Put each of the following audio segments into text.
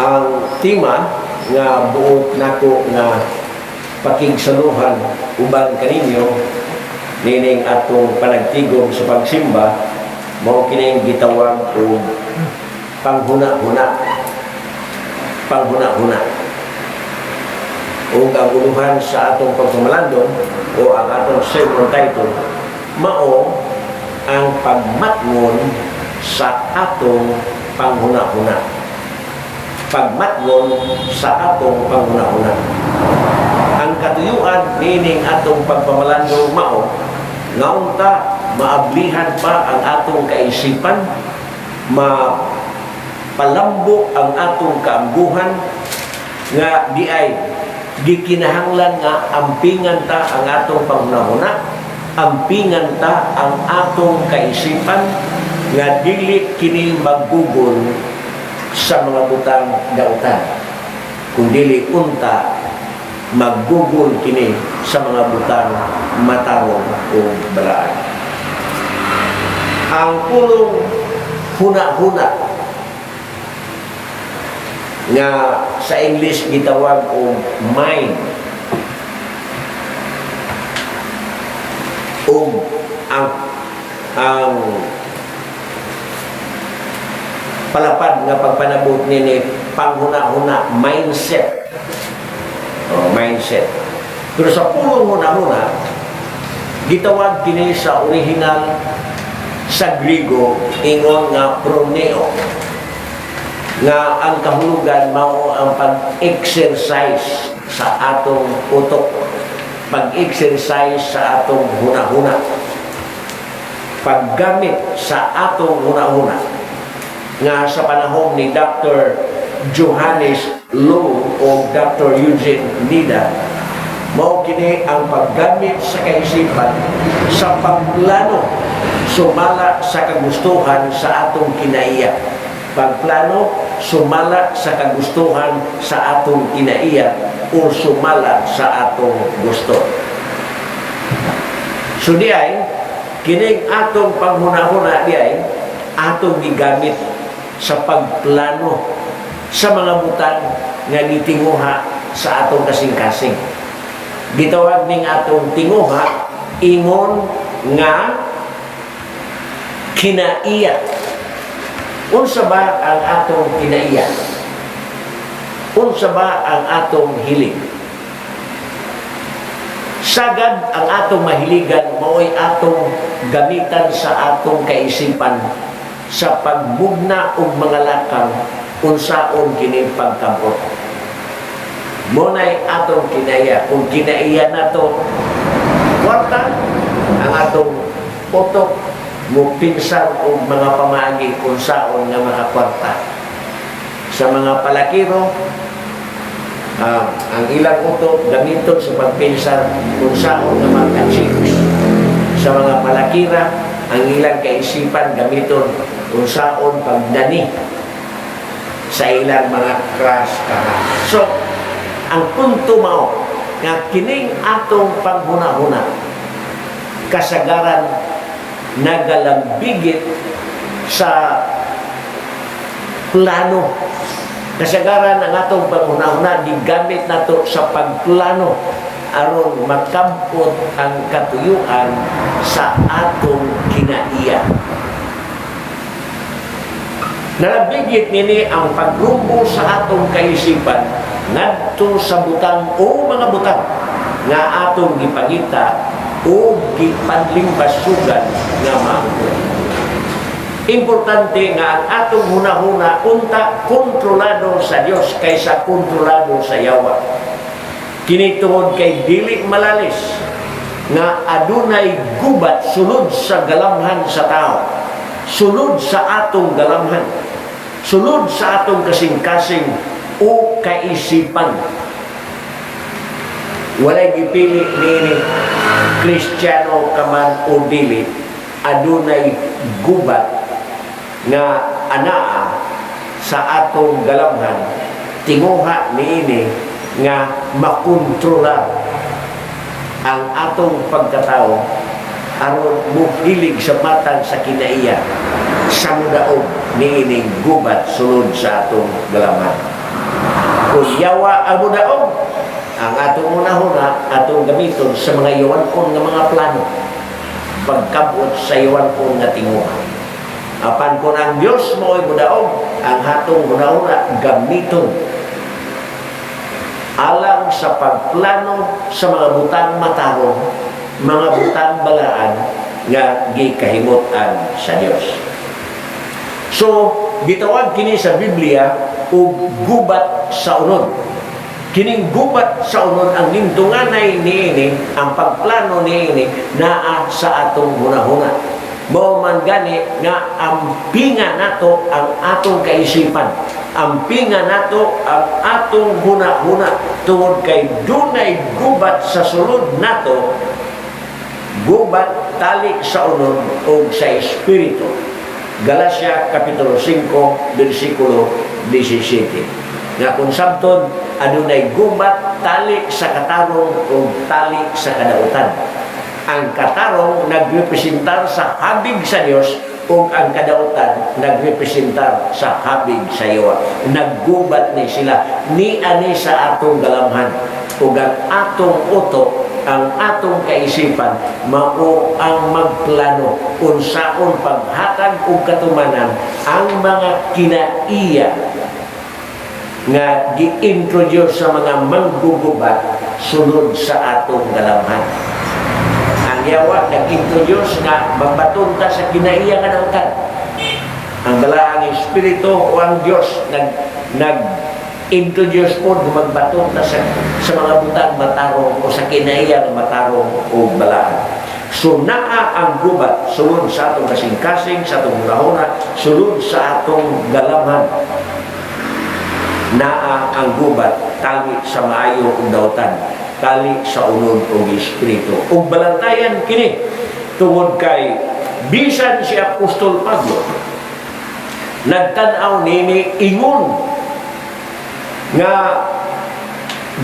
Ang tema nga buot nako nga pakigsaluhan uban kaninyo nining atong panagtigom sa pagsimba mao kining gitawag og panghuna-huna. Panghuna-huna. O ang uluhan sa atong pagpamalandon o ang atong sermon title mao ang pagmatngon sa atong panghuna-huna. Pagmatngon sa atong panghuna-huna. Ang katuyuan nining atong pagpamalandong mao ngaunta maablihan pa ang atong kaisipan, mapalambo ang atong kaambuhan nga di ay gikinahanglan nga ampingan ta ang atong panghuna-huna, ampingan ta ang atong kaisipan nga dili kini maggugol sa mga butang dautan, kung dili unta maggugol kini sa mga butang matarong o balaan. Ang pulong huna-huna nga sa English gitawag og mind o ang palapad nga pagpanabot nini panghuna-huna mindset. Mindset. Pero sa pulong huna-huna gitawag kini sa original sa Griego ingon nga proneo, nga ang kahulugan mao ang pag-exercise sa atong utok, pag-exercise sa atong huna-huna, paggamit sa atong huna-huna. Nga sa panahon ni Dr. Johannes Low o Dr. Eugene Nida, mao kini ang paggamit sa kaisipan sa pagplano sumala sa kagustuhan sa atong kinaiya. Pagplano sumala sa kagustuhan sa atong kinaiya o sumala sa atong gusto. So diay kining atong panghuna-huna diay atong gigamit sa pagplano sa mga butang nga gitinguha sa atong kasing-kasing. Gitawag ning atong tinguha ingon nga kinaiya. Unsa ba ang atong kinaiya? Unsa ba ang atong hilig? Sagad ang atong mahiligan mao'y atong gamitan sa atong kaisipan sa pagmugna og mga lakang unsaon kini pagkabot. Munay atong kinaiya. Kung kinaiya nato kwarta, ang atong utok mo pinsan og mga pamaagi kung saon nga makakwarta. Sa mga palakiro, ang ilang utok gamiton sa pagpinsan kung saon nga mag-achieve. Sa mga palakira, ang ilang kaisipan gamiton kung saon pagdani sa ilang mga crush kaha. So, ang punto mao nga kining atong panghuna-huna kasagaran nagalambigit sa plano. Kasagaran ang atong panghuna-huna digamit nato sa pagplano aron makampot ang katuyuan sa atong kinaiya. Nalabigit nini ang pagrumbo sa atong kaisipan ngadto sa butang o mga butang nga atong gipangita o gipanlimbasugan nga maangkon. Importante nga ang atong huna-huna unta kontrolado sa Dios kaysa kontrolado sa yawa. Kini tungod kay dili malalis nga adunay gubat sulod sa galamhan sa tao, sulod sa atong galamhan, sulod sa atong kasing-kasing o kaisipan. Walay gipili ni Kristiyano ka man o dili, adunay gubat nga anaa sa atong galamhan, tinguha niini nga makontrola ang atong pagkatao aron muhilig sa matang sa kinaiya sa mudaog niining gubat sulod sa atong galamhan. Kung yawa ang mudaog, ang atong unahuna, atong gamiton sa mga yawankon nga mga plano. Pagkabot sa yawankon nga tinguha. Apan kung ang Diyos mo'y mudaog, ang hatong unahuna gamiton alang sa pagplano sa mga butang matarong, mga butang balaan nga gikahimutan sa Dios. So, gitawag kini sa Biblia og gubat sa unod. Kining gubat sa unod ang nintunganay niini, ang pagplano niini naa sa atong hunahuna. Mao man gani nga ampinga nato ang atong kaisipan. Ampinga nato ang atong hunahuna tungod kay dunay gubat sa sulod nato, gubat tali sa unod o sa espiritu. Galacia Kapitulo 5, versikulo 17. Nga kung sabton, adunay gubat tali sa katarong o tali sa kadautan. Ang katarong nagrepresentar sa habig sa Dios o ang kadautan nagrepresentar sa habig sa yawa. Naggubat ni sila ni ani sa atong galamhan ug ang atong utok, ang atong kaisipan mao ang magplano unsaon paghatag og katumanan ang mga kinaiya nga gi-introduce sa mga manggugubat sulod sa atong galamhan. Ang yawa nag-introduce nga magbatunta sa kinaiya nga nautan. Ang balaang espiritu o ang Dios nag-introduce po magbatunta sa mga butang matarong o sa kinaiya nga matarong o balaan. So naa ang gubat sulod sa atong kasing-kasing, sa atong hunahuna, sulod sa atong galamhan. Naa ang gubat tali sa maayo ug dautan, tali sa unod ug espiritu. Ug balantayan kini tungod kay bisan si Apostol Pablo nagtan-aw nini ingon nga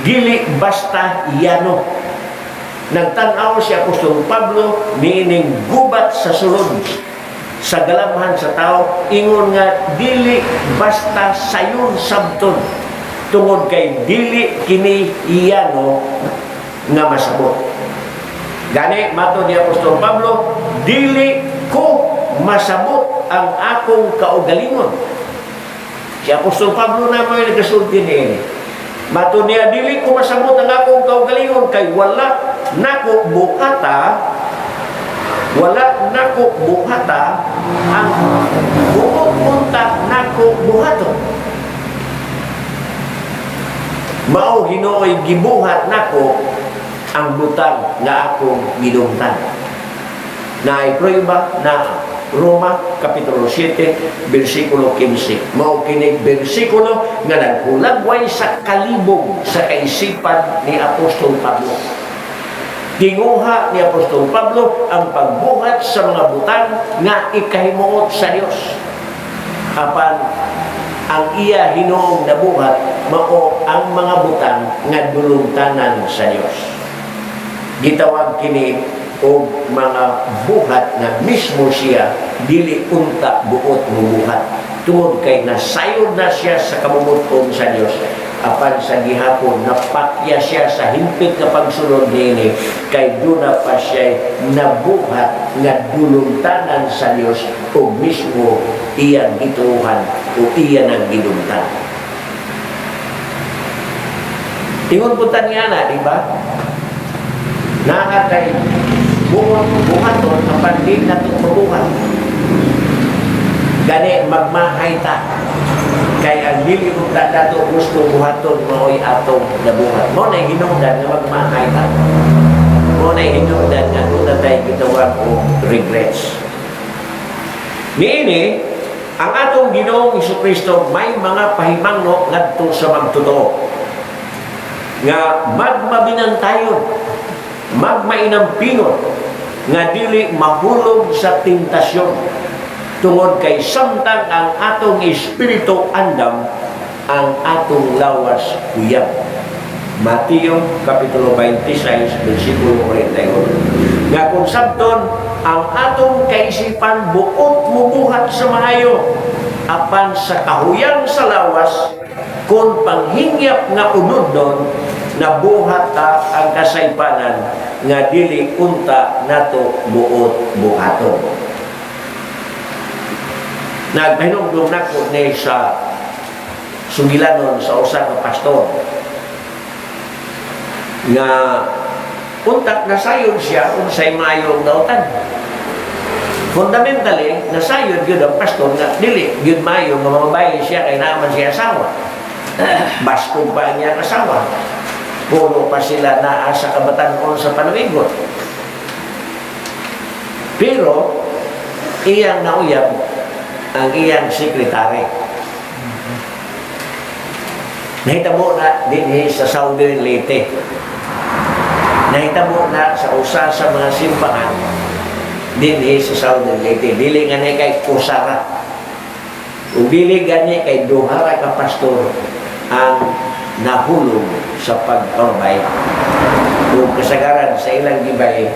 dili basta yano. Nagtan-aw si Apostol Pablo nining gubat sa sulod sa galamhan sa tao, ingon nga dili basta sayon sabton tungod kay dili kini iyano nga masabot. Gani mato ni Apostol Pablo, dili ko masabot ang akong kaugalingon. Si Apostol Pablo na may nagasulti niini. Mato niya, dili ko masabot ang akong kaugalingon kay wala nako buhata ang buot-unta nako buhaton. Mao Hinooy gibuhat nako ang butang nga akong gidungtan. Naay prueba na Roma Kapitulo 7, versikulo 15. Mao kining bersikulo nga nagkulagway sa kalibog sa kaisipan ni Apostol Pablo. Tinguha ni Apostol Pablo ang pagbuhat sa mga butang nga ikahimuot sa Dios. Apan ang iya Hinoong nabuhat mao ang mga butang nga dulungtanan sa Dios. Gitawag kini og mga buhat nga mismo siya dili unta buot mubuhat tungod kay nasayod na siya sa kamumuton sa Dios. Apan sa gihapon napakya siya sa himpit nga pagsulod niini kay duna pa siya nabuhat nga dulungtanan sa Dios o mismo iyang gituhan o iya nang gidungtan. Tingon puntan nga na, di ba? Nakakay buhaton apan di nato mabuhat. Gani magmahay ta. Kay ang dili kong dato gusto buhaton mao'y atong nabuhat. Mo na hinungdan nga magmahay ta. Mo na hinungdan nga kung natay gitawag o regrets. Niini, ang atong Ginoong Jesucristo may mga pahimangno ngadto sa magtotoo. Nga magmabinantayon, magmainampingon, nga dili mahulog sa tentasyon. Tungod kay samtang ang atong espiritu andam, ang atong lawas kuyab. Mateo Kapitulo 26, versikulo 41. Nga kung sabton, ang atong kaisipan buot mubuhat sa maayo, apan sa kahuyang sa lawas, kung panghingyap nga unod nun, nabuhat ta ang kasaypanan nga dili unta nato buot buhaton. Nagpahinumdum nako ni sa sugilanon sa usa ka pastor nga untak nasayon siya unsay maayong dautan. Fundamentally, nasayod yun ang pastor nga dili yun maayong nga mamabayi siya kay naaman siya asawa. Bastog pa niya asawa. Puno pa sila naa sa kabatanon sa panuigot. Pero iyang nauyab ang iyang sekretary. Nahitabo na din sa Southern Leyte. Nahitabo na sa usa sa mga simbahan din sa Southern Leyte. Dili nga ni kay Kusara. O dili gani kay duha ka pastor ang nahulog sa pagkarbay. O kasagaran sa ilang gibay,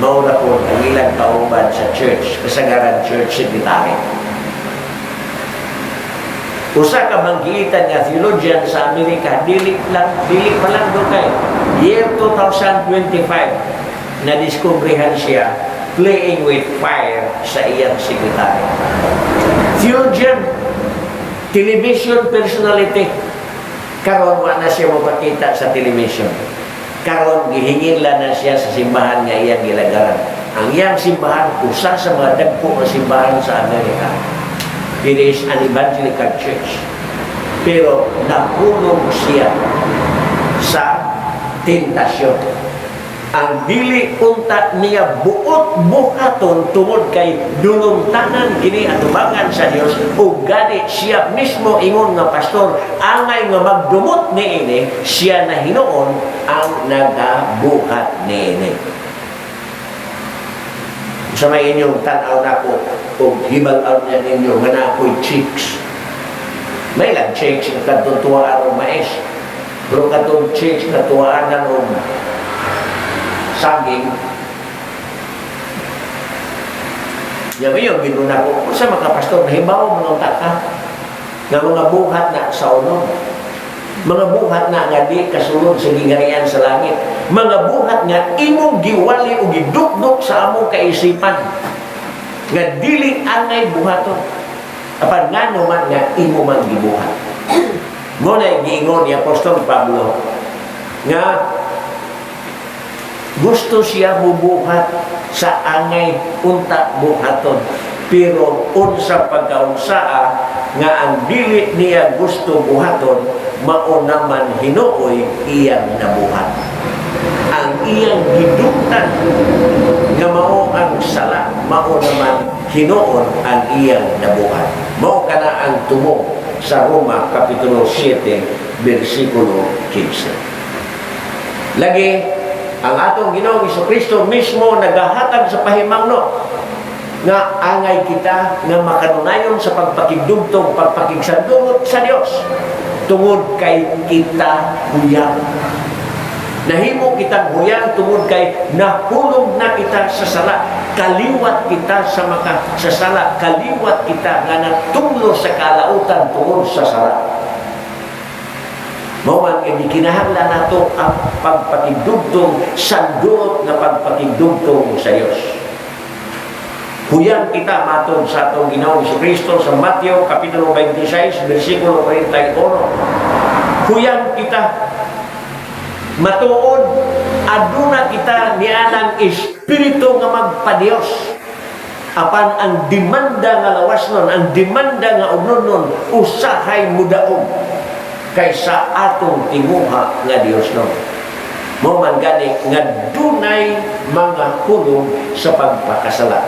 mauna po ang ilang kauban sa church, kasagaran church secretary. Usa ka manggiitan nga theologian sa Amerika, dili pa lang do kay year 2025 na diskubrihan siya playing with fire sa iyang secretary. Theologian, television personality. Karon wa na siya mapakita sa television. Karon gihinginlan na siya sa simbahan nga iyang gilagaran. Ang iyang simbahan, usa sa mga dagko nga simbahan sa Amerika. It is an evangelical church. Pero nahulog siya sa tentasyon. Ang dili unta niya buot buhaton tungod kay dunungtanan kini atubangan sa Dios ug gani siya mismo ingon nga pastor angay nga magdumot niini siya na hinuon ang nagabuhat niini. Sa may inyong tanaw nako ug hibal-aw niya ninyo nga nakoy chicks. May lang chicks kadtong tuwaan o mais. Pero kadtong chicks na tuwaanan o saging. Yabi yung ginuna ko. Kung sa mga pastor, nahibaw mga utaka nga mga buhat na sa unod. Mga buhat na nga di kasulod sa gingarian sa langit. Mga buhat nga imong giwali o gidukdok sa among kaisipan. Nga dili angay buhaton. Apan nga naman nga imo man gibuhat. Muna giingon ni Apostol Pablo nga gusto siya mubuhat sa angay unta buhaton. Pero unsa pagkaunsaa nga ang dili niya gusto buhaton, mao naman hinuoy iyang nabuhat. Ang iyang gidungtan nga mao ang sala, mao naman hinuon ang iyang nabuhat. Mao kana ang tumo sa Roma Kapitulo 7 versikulo 15. Lagi ang atong Ginoong Jesucristo mismo nagahatag sa pahimangno nga angay kita nga makanunayon sa pagpakigdugtong pagpakigsandungot sa Dios tungod kay kita huyang. Nahimo kitang huyang tungod kay nahulog na kita sa sala. Kaliwat kita sa sala. Kaliwat kita nga natunglo sa kalautan tungod sa sala. Mawag ang kinahanglan nato ang pagpakigdugtong sandurot na pagpakigdugtong sa Diyos. Huyang kita matod sa atong Ginoong Jesucristo sa Mateo Kapitulo 26, versikulo 41. Huyang kita matuod aduna kita nianang espiritu nga magpa-Dios. Apan ang demanda nga lawas nun, ang demanda nga ugnon nun, usahay mudaog kaysa atong tinguha nga Dios no. Mo man gani nga dunay mga hulog sa pagpakasala.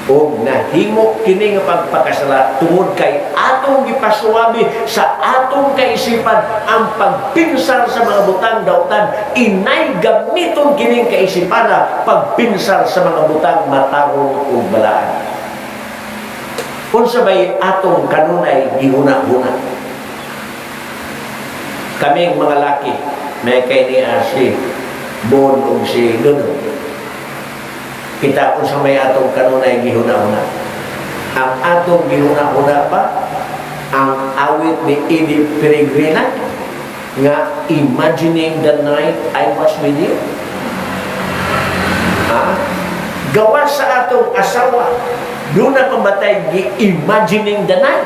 O nahimo kini nga pagpakasala tungod kay atong gipasuwabi sa atong kaisipan ang pagpinsar sa mga butang dautan. Inay gamiton kining kaisipan na pagpinsar sa mga butang matarong ug balaan. Unsa bay atong kanunay gihuna-huna? Kaming mga laki, may kay niya si Bon o si Nuno. Kita kung sa may atong kanunay gihuna-huna. Ang atong gihuna-huna pa, ang awit ni Edith Peregrina nga imagining the night I was with you. Gawa sa atong asawa, doon na pamatay imagining the night.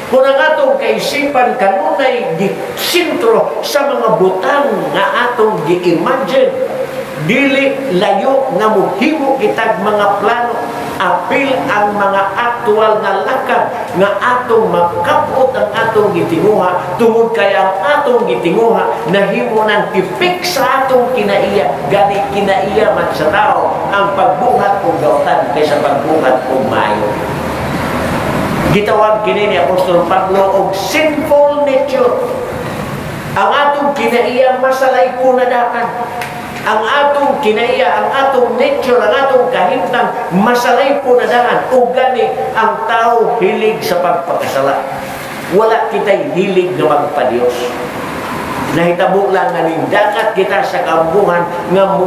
Kung ang atong kaisipan kanunay sintro sa mga butang nga atong gi-imagine, dili layo nga muhimo kitag mga plano, apil ang mga aktual na lakad nga atong makapot ang atong gitinguha, tungod kay ang atong gitinguha nahimo ng tipik sa atong kinaiya, gani kinaiya man sa tao ang pagbuhat og gawtan kaysa pagbuhat og maayo. Gitawag kini ni Apostol Pablo og sinful nature. Ang atong kinaiya masalay kunadakan. Ang atong kinaiya, ang atong nature, ang atong kahimtang masalay kunadakan. O gani ang tao hilig sa pagpakasala. Wala kita'y hilig na magpa-Diyos. Nahitabo lang nga dakat kita sa kambuhan nga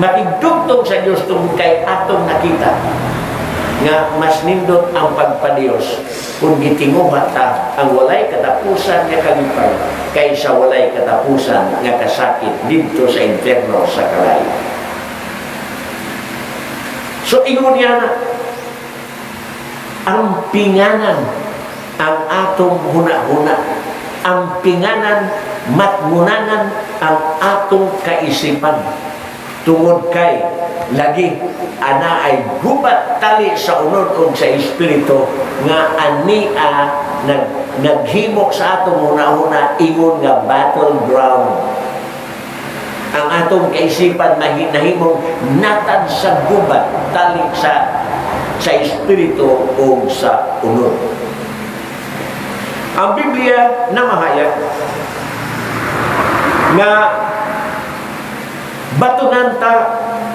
makigdugtong sa Diyos tungkol kay atong nakita nga mas nindot ang pagpa-Diyos kung gitinguha ta ang walay katapusan nga kalipay kaysa walay katapusan nga kasakit dito sa inferno sa kalay. So ingon niya na ang pinganan ang atong huna-huna, ang pinganan matngunanan ang atong kaisipan tungod kay lagi ana ay gubat tali sa unod og sa espiritu nga ania naghimo sa atong una-una ingon nga battleground. Ang atong kaisipan nahimong natad sa gubat tali sa espiritu o sa unod. Ang Biblia na mahayag nga batunan ta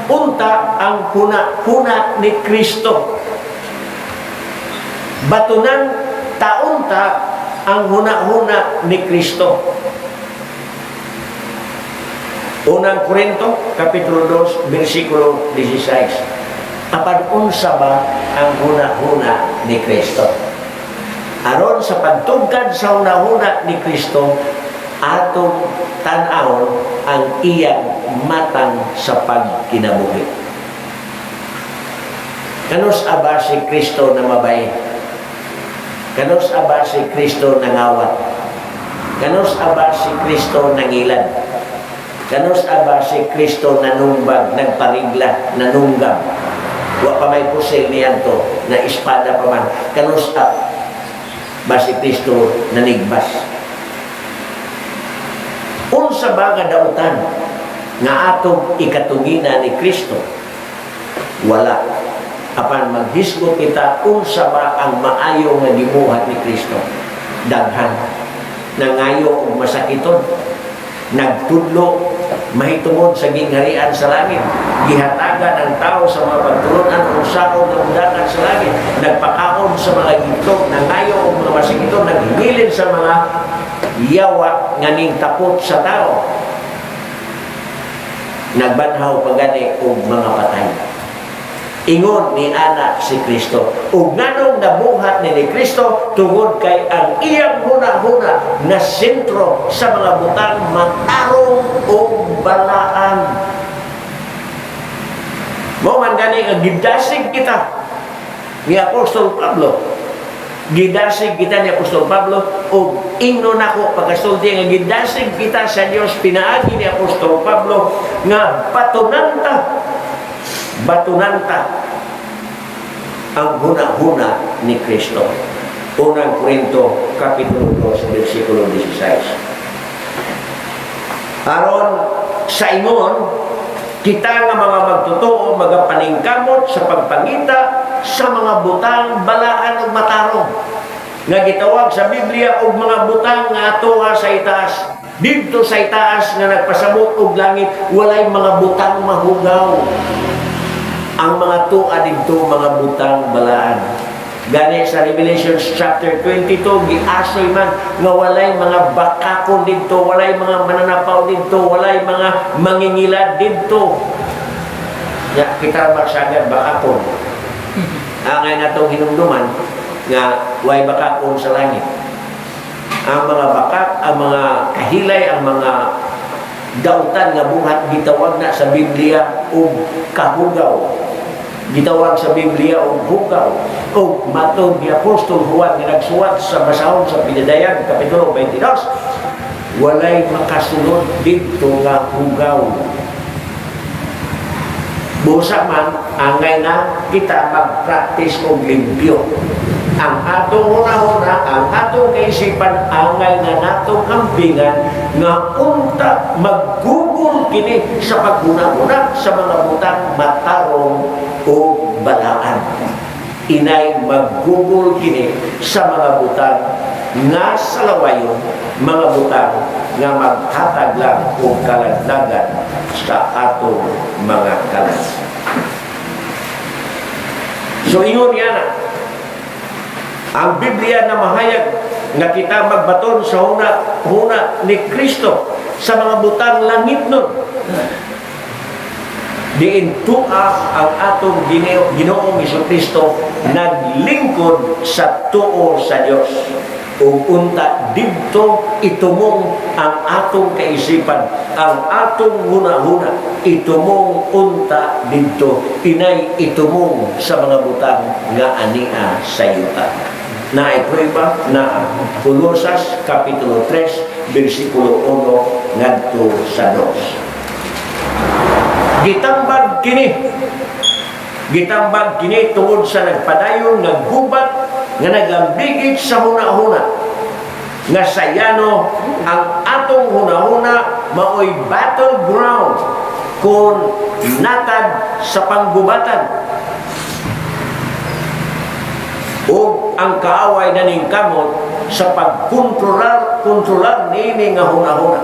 unta ang huna-huna ni Kristo. Batunan taunta ang huna-huna ni Kristo. Unang Korinto, Kapitulo 2, versikulo 16. Apan unsa ba ang huna-huna ni Kristo? Aron sa pagtugkad sa huna-huna ni Kristo, atong tan-awon ang iyang matang sa pagkinabuhi. Kanus aba si Kristo na mabay? Kanus aba si Kristo na ngawat? Kanus aba si Kristo na ngilad? Kanus aba si Kristo na numbag, nagparigla, nanunggam? Wa pa may pusil niyan to, na espada pa man. Kanus ba si Kristo na nigbas? Unsa ba nga dautan nga atong ikatungina ni Kristo? Wala. Apan maghisgot kita unsa ba ang maayo nga gibuhat ni Kristo? Daghan. Nangayo og masakiton. Nagtudlo mahitungod sa gingharian sa langit. Gihatagan ang tao sa mga pagtulunan o sakong ng undakan sa langit. Nagpakaon sa mga gitok. Nangayo og mga masakiton. Naghingilin sa mga yawa nga ning tapot sa tao. Nagbanhaw pagani og mga patay. Ingon ni ana si Kristo. Ug nganong nabuhat ni Kristo tungod kay ang iyang huna-huna na sentro sa mga butang matarong o balaan. Mo man gani nga gidasig kita ni Apostol Pablo. Gidasig kita ni Apostol Pablo o ingno nako pagkasulti nga gidasig kita sa Dios pinaagi ni Apostol Pablo nga batunanta ang huna-huna ni Kristo. Unang Korinto Kapitulo 2 versikulo 16. Aron sa ingon kita nga mga magtotoo magapaningkamot sa pagpangita sa mga butang balaan ug matarong nga gitawag sa Biblia og mga butang nga atoha sa itaas. Dito sa itaas nga nagpasabot og langit walay mga butang mahugaw. Ang mga tuwa dito mga butang balaan. Gani sa Revelation chapter 22 giasoy man nga walay mga bakakon dito, walay mga mananapaw dito, walay mga mangingilad dito. Ya kita magsagad bakakon. Angay natong hinumduman nga way bakakon sa langit. Ang mga bakak, ang mga kahilay, ang mga dautan nga buhat gitawag na sa Biblia og kahugaw. Gitawag sa Biblia og hugaw. O matod ni Apostol Juan nga nagsuwat sa basahon sa Pinadayan Kapitulo 22, walay makasunod dito nga hugaw. Busa man, angay na kita mag-practice og limpyo. Ang atong una-una, ang atong kaisipan, angay na natong ambingan nga unta maggugol kini sa pagguna-una sa mga butang matarong o balaan. Inay maggugol kini sa mga butang nga salawayon, mga butang nga maghatag lang o kalagdagan sa atong mga kalas. So ingon yan ang Biblia na mahayag nga kita magbaton sa huna ni Kristo sa mga butang langit nun. Diin tua ang atong Ginoong Jesucristo naglingkod sa tuo sa Dios. Ug unta didto itumong ang atong kaisipan, ang atong huna-huna itumong unta didto, inay itumong sa mga butang nga ania sa yuta. Naiprueba na Kolosas Kapitulo 3 versikulo 1 ngadto sa 2. Gitambag kini tungod sa nagpadayon naggubat nga nagambigit sa huna-huna nga sayano ang atong huna-huna maoy battleground kung natad sa panggubatan. O ang kaaway na ning kamot sa pagkontrolar nini nga huna-huna.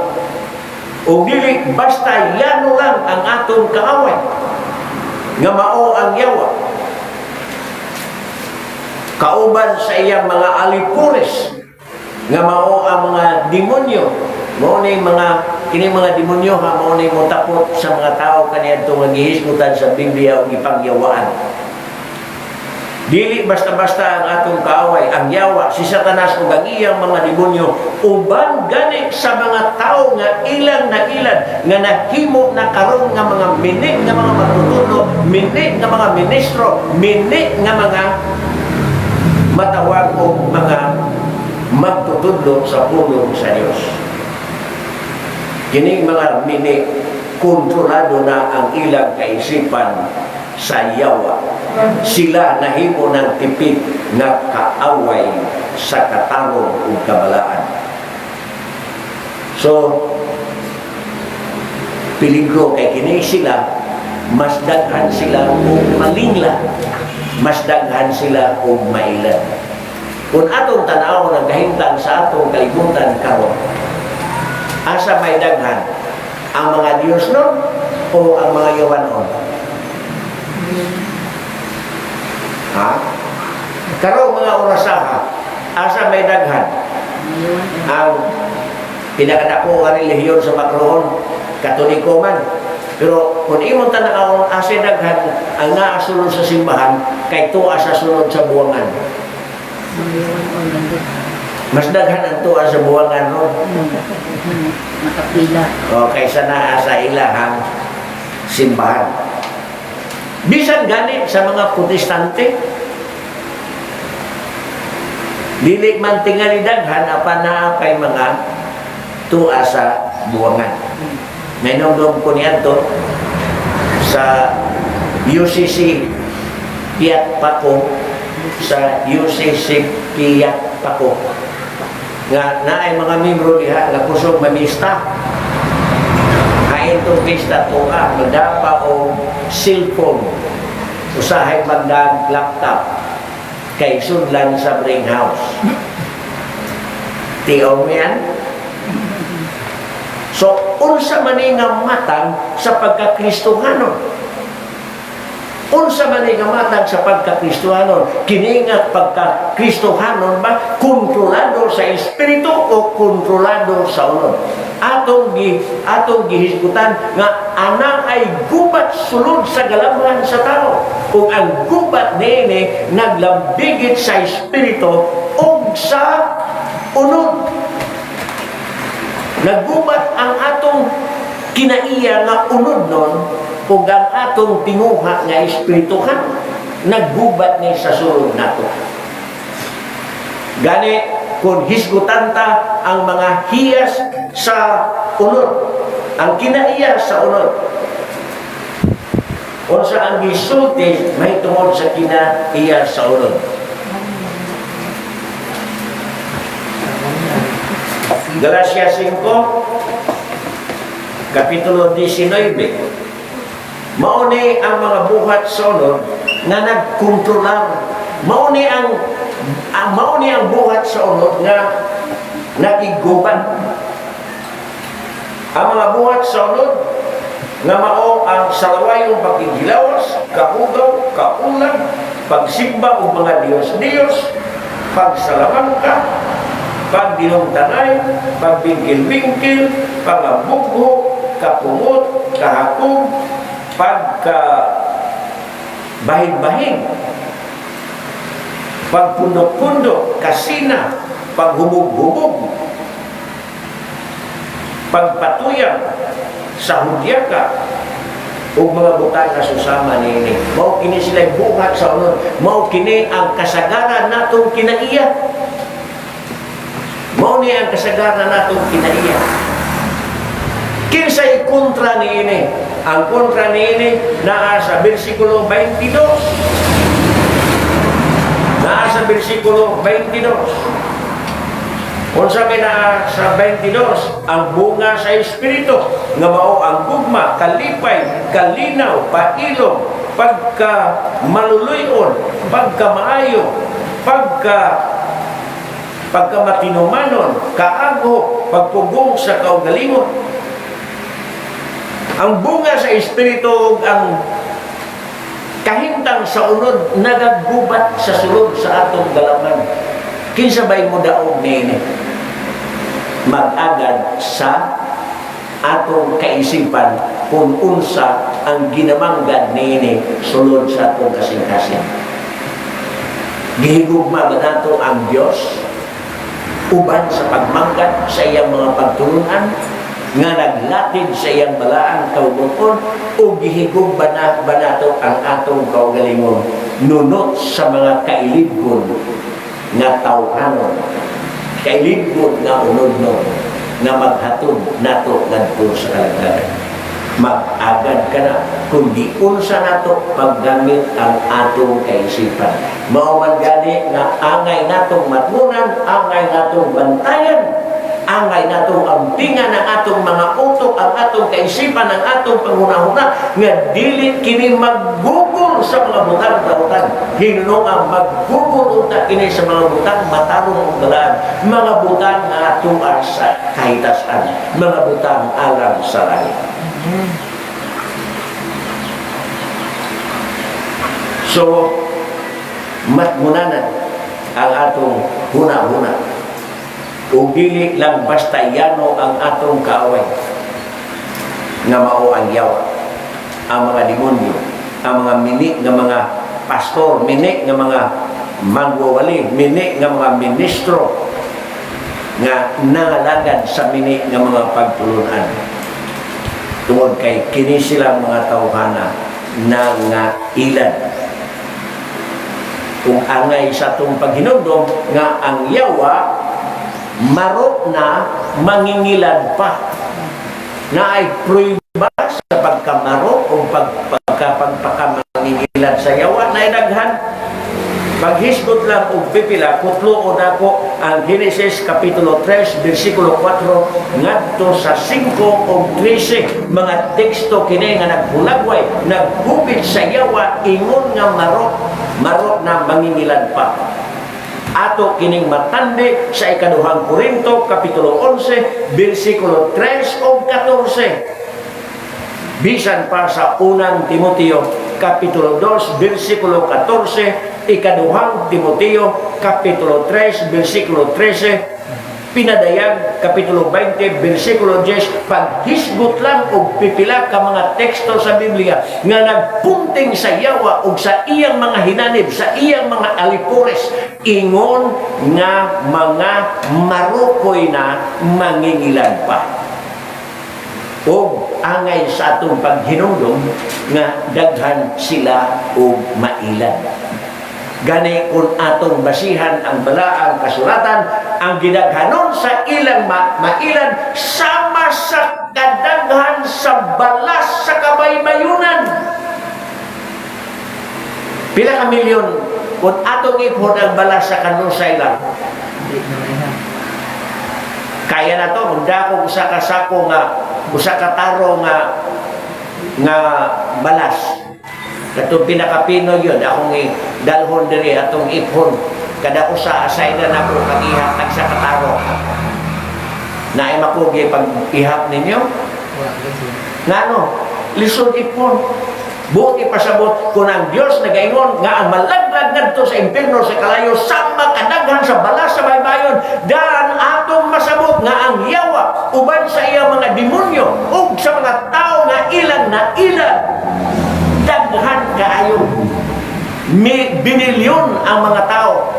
O dili basta yano lang ang atong kaaway nga mao ang yawa. Kauban sa iyang mga alipures nga mao ang mga demonyo. Mao ni kini mga demonyo ha mao ni motapot sa mga tao kaniadto nga gihisgutan sa Biblia og ipangyawaan. Dili basta-basta ang atong kaaway, ang yawa, si Satanas o ang iyang mga demonyo, uban gani sa mga tao nga ilang na ilan, nga nahimo na karon nga mga mini nga mga matutuno, mini nga mga ministro, mini nga mga matawag o mga magtutudlo sa pulong sa Dios. Kini mga mini, kontrolado na ang ilang kaisipan sa yawa. Sila nahimo ng tipid nga kaaway sa katarong ug kabalaan. So, peligro kay kini sila, mas daghan sila og malingla, mas daghan sila og mailan. Kung atong tanaw ng kahimtang sa atong kalibutan karon, asa may daghan ang mga Dios no o ang mga yawanon? Ha? Karong mga orasaha, asa may daghan ang pinakadako nga relihiyon sa makroon, Katoliko man. Pero kung imong tanawon, asa daghan ang naasunod sa simbahan kay tuwa sa sunod sa buwangan. Mas daghan ang tuwa sa buwangan ron. Nakapila. O kaysa naa sa ilahang simbahan. Bisan gani sa mga Protestante, dili man tingali daghan apan naa kay mga tuwa sa buwangan. Nainungdom ko niadto sa UCC Piat Paco, sa UCC Piat Paco nga naay mga membro diha nga kusog mamista. Itong pista to magdapa o cellphone, usahay magdag laptop kay sudlan sa bring house. Tiyaw mo yan? So, unsa man nga matang sa pagkakristohano. Unsa man nga matag sa pagka-Kristohanon, kini nga pagka-Kristohanon ba kontrolado sa espiritu o kontrolado sa unod? Atong gihisgutan nga ana ay gubat sulod sa galamhan sa tao. Ug ang gubat niini naglambigit sa espiritu o sa unod. Naggubat ang atong kinaiya nga unod nun ug ang atong tinguha nga espirituhan naggubat ni sa sulod nato. Gani kung hisgutan ta ang mga hiyas sa unod, ang kinaiya sa unod, unsa ang gisulti may tungod sa kinaiya sa unod. Galacia 5 Kapitulo 19. Mauni ang mga buhat sa unod nga nagkontrolar. Mauni ang buhat sa unod nga nagiguban. Ang mga buhat sa unod nga mao ang salawayong pagkigilawas, kahugaw, kaulan, pagsimba og mga Diyos-Diyos, pagsalamangka, pagdinungtanay, pagbingkil-bingkil, pangabugho, kapungot, kahakog, pagka-bahig-bahig, pagpundok-pundok, kasina, paghubog-hubog, pagpatuyang, sa hudyaka, o mga butang na susama niini. Mao kini sila'y buhat sa unod. Mao kini ang kasagaran natong kinaiya. Mao ni ang kasagaran natong kinaiya. Kinsay kontra niini? Ang kontra niini naa sa bersikulo 22. Naa sa bersikulo 22. Unsa may naa sa 22, ang bunga sa espiritu nga mao ang gugma, kalipay, kalinaw, pailog, pagka maluluyon, pagka maayo, pagka matinumanon, kaago, pagpugong sa kaugalingon. Ang bunga sa espiritu, ang kahintang sa unod, nagagubat sa sulod sa atong galaman. Kinsa ba'y mo daog niini? Mag-agad sa atong kaisipan kung unsa ang ginamanggad niini sulod sa atong kasing-kasing. Gihigugma ba nato ang Diyos uban sa pagmanggad sa iyang mga pagtulunan nga naglatid sa iyang balaan kaubuton o gihigug ba nato ang atong kaugalingon nunot sa mga kailibgon nga tawhanon, kailibgon nga unod-no nga maghatod nato ngadto sa kalagayan. Mag-agad ka na kung di unsa nato paggamit ang atong kaisipan. Mao man gani nga angay natong matmunan, angay natong bantayan, angay natong ambingan ang atong mga utok, ang atong kaisipan, ang atong panghunahuna nga dili kini maggugol sa mga butang-butang. Hinunong ang maggugol unta kini sa mga butang matarong og dalan, mga butang nga tuar sa kahitasan, mga butang alang sa langit. So, matmunanan ang atong huna-huna. O dili lang basta yano ang atong kaaway nga mao ang yawa, ang mga demonyo, ang mga mini nga mga pastor, mini nga mga manggowali, mini nga mga ministro nga nangalagad sa mini nga mga pagtulunan. Tungod kay kini silang mga tawhana na nga ilan. Kung angay sa itong paghinugdom nga ang yawa marot na mangingilad pa na ay pruiba sa pagkamaro o pagkamaningilad sa yawa na daghan. Paghisgot lang o pipila, kutloon ako ang Genesis Kapitulo 3, versikulo 4, ngadto sa 5 o 13, mga teksto kini nga naghulagway, naghubit sa yawa, ingon nga marot na mangingilad pa. Ato kining matandi sa ikaduhang Korinto, Kapitulo 11, versikulo 3 o 14. Bisan pa sa unang Timoteo, Kapitulo 2, versikulo 14, ikaduhang Timoteo, Kapitulo 3, versikulo 13, pinadayag, Kapitulo 20, versikulo 10, paghisgot lang o pipila ka mga teksto sa Biblia nga nagpunting sa yawa o sa iyang mga hinanib, sa iyang mga alipores, ingon nga mga marukoy na mangingilan pa. O angay sa atong paghinungdong nga daghan sila o mailan. Gani kung atong basihan ang balaang kasulatan, ang gidaghanon sa ilang mailan sama sa kadaghan sa balas sa kabaybayunan. Pila ka milyon kung atong ipon ang balas sa kanusay lang. Kaya na to, munda ko usa ka sako nga, usa ka taro nga balas. Katong pinakapino yun, akong dalhon diri atong ipon. Kada usa asay na nako kag-ihap tag sa kataro. Naay makugi pag ihap ninyo? Ngano? Lisod ipon. Buti pasabot kung ang Dios nagaingon nga ang malaglag ngadto sa impierno sa kalayo sama kadaghan sa balas sa baybayon, daan atong masabot nga ang yawa uban sa iyang mga demonyo ug sa mga tao nga ilang na ilan daghan kaayo. Binilyon ang mga tao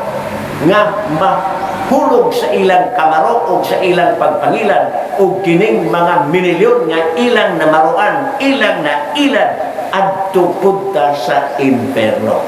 nga mahulog sa ilang kamaro o sa ilang pagpangilan o kining mga minilyon nga ilang namaruan, ilang na ilan adto punta sa imperno.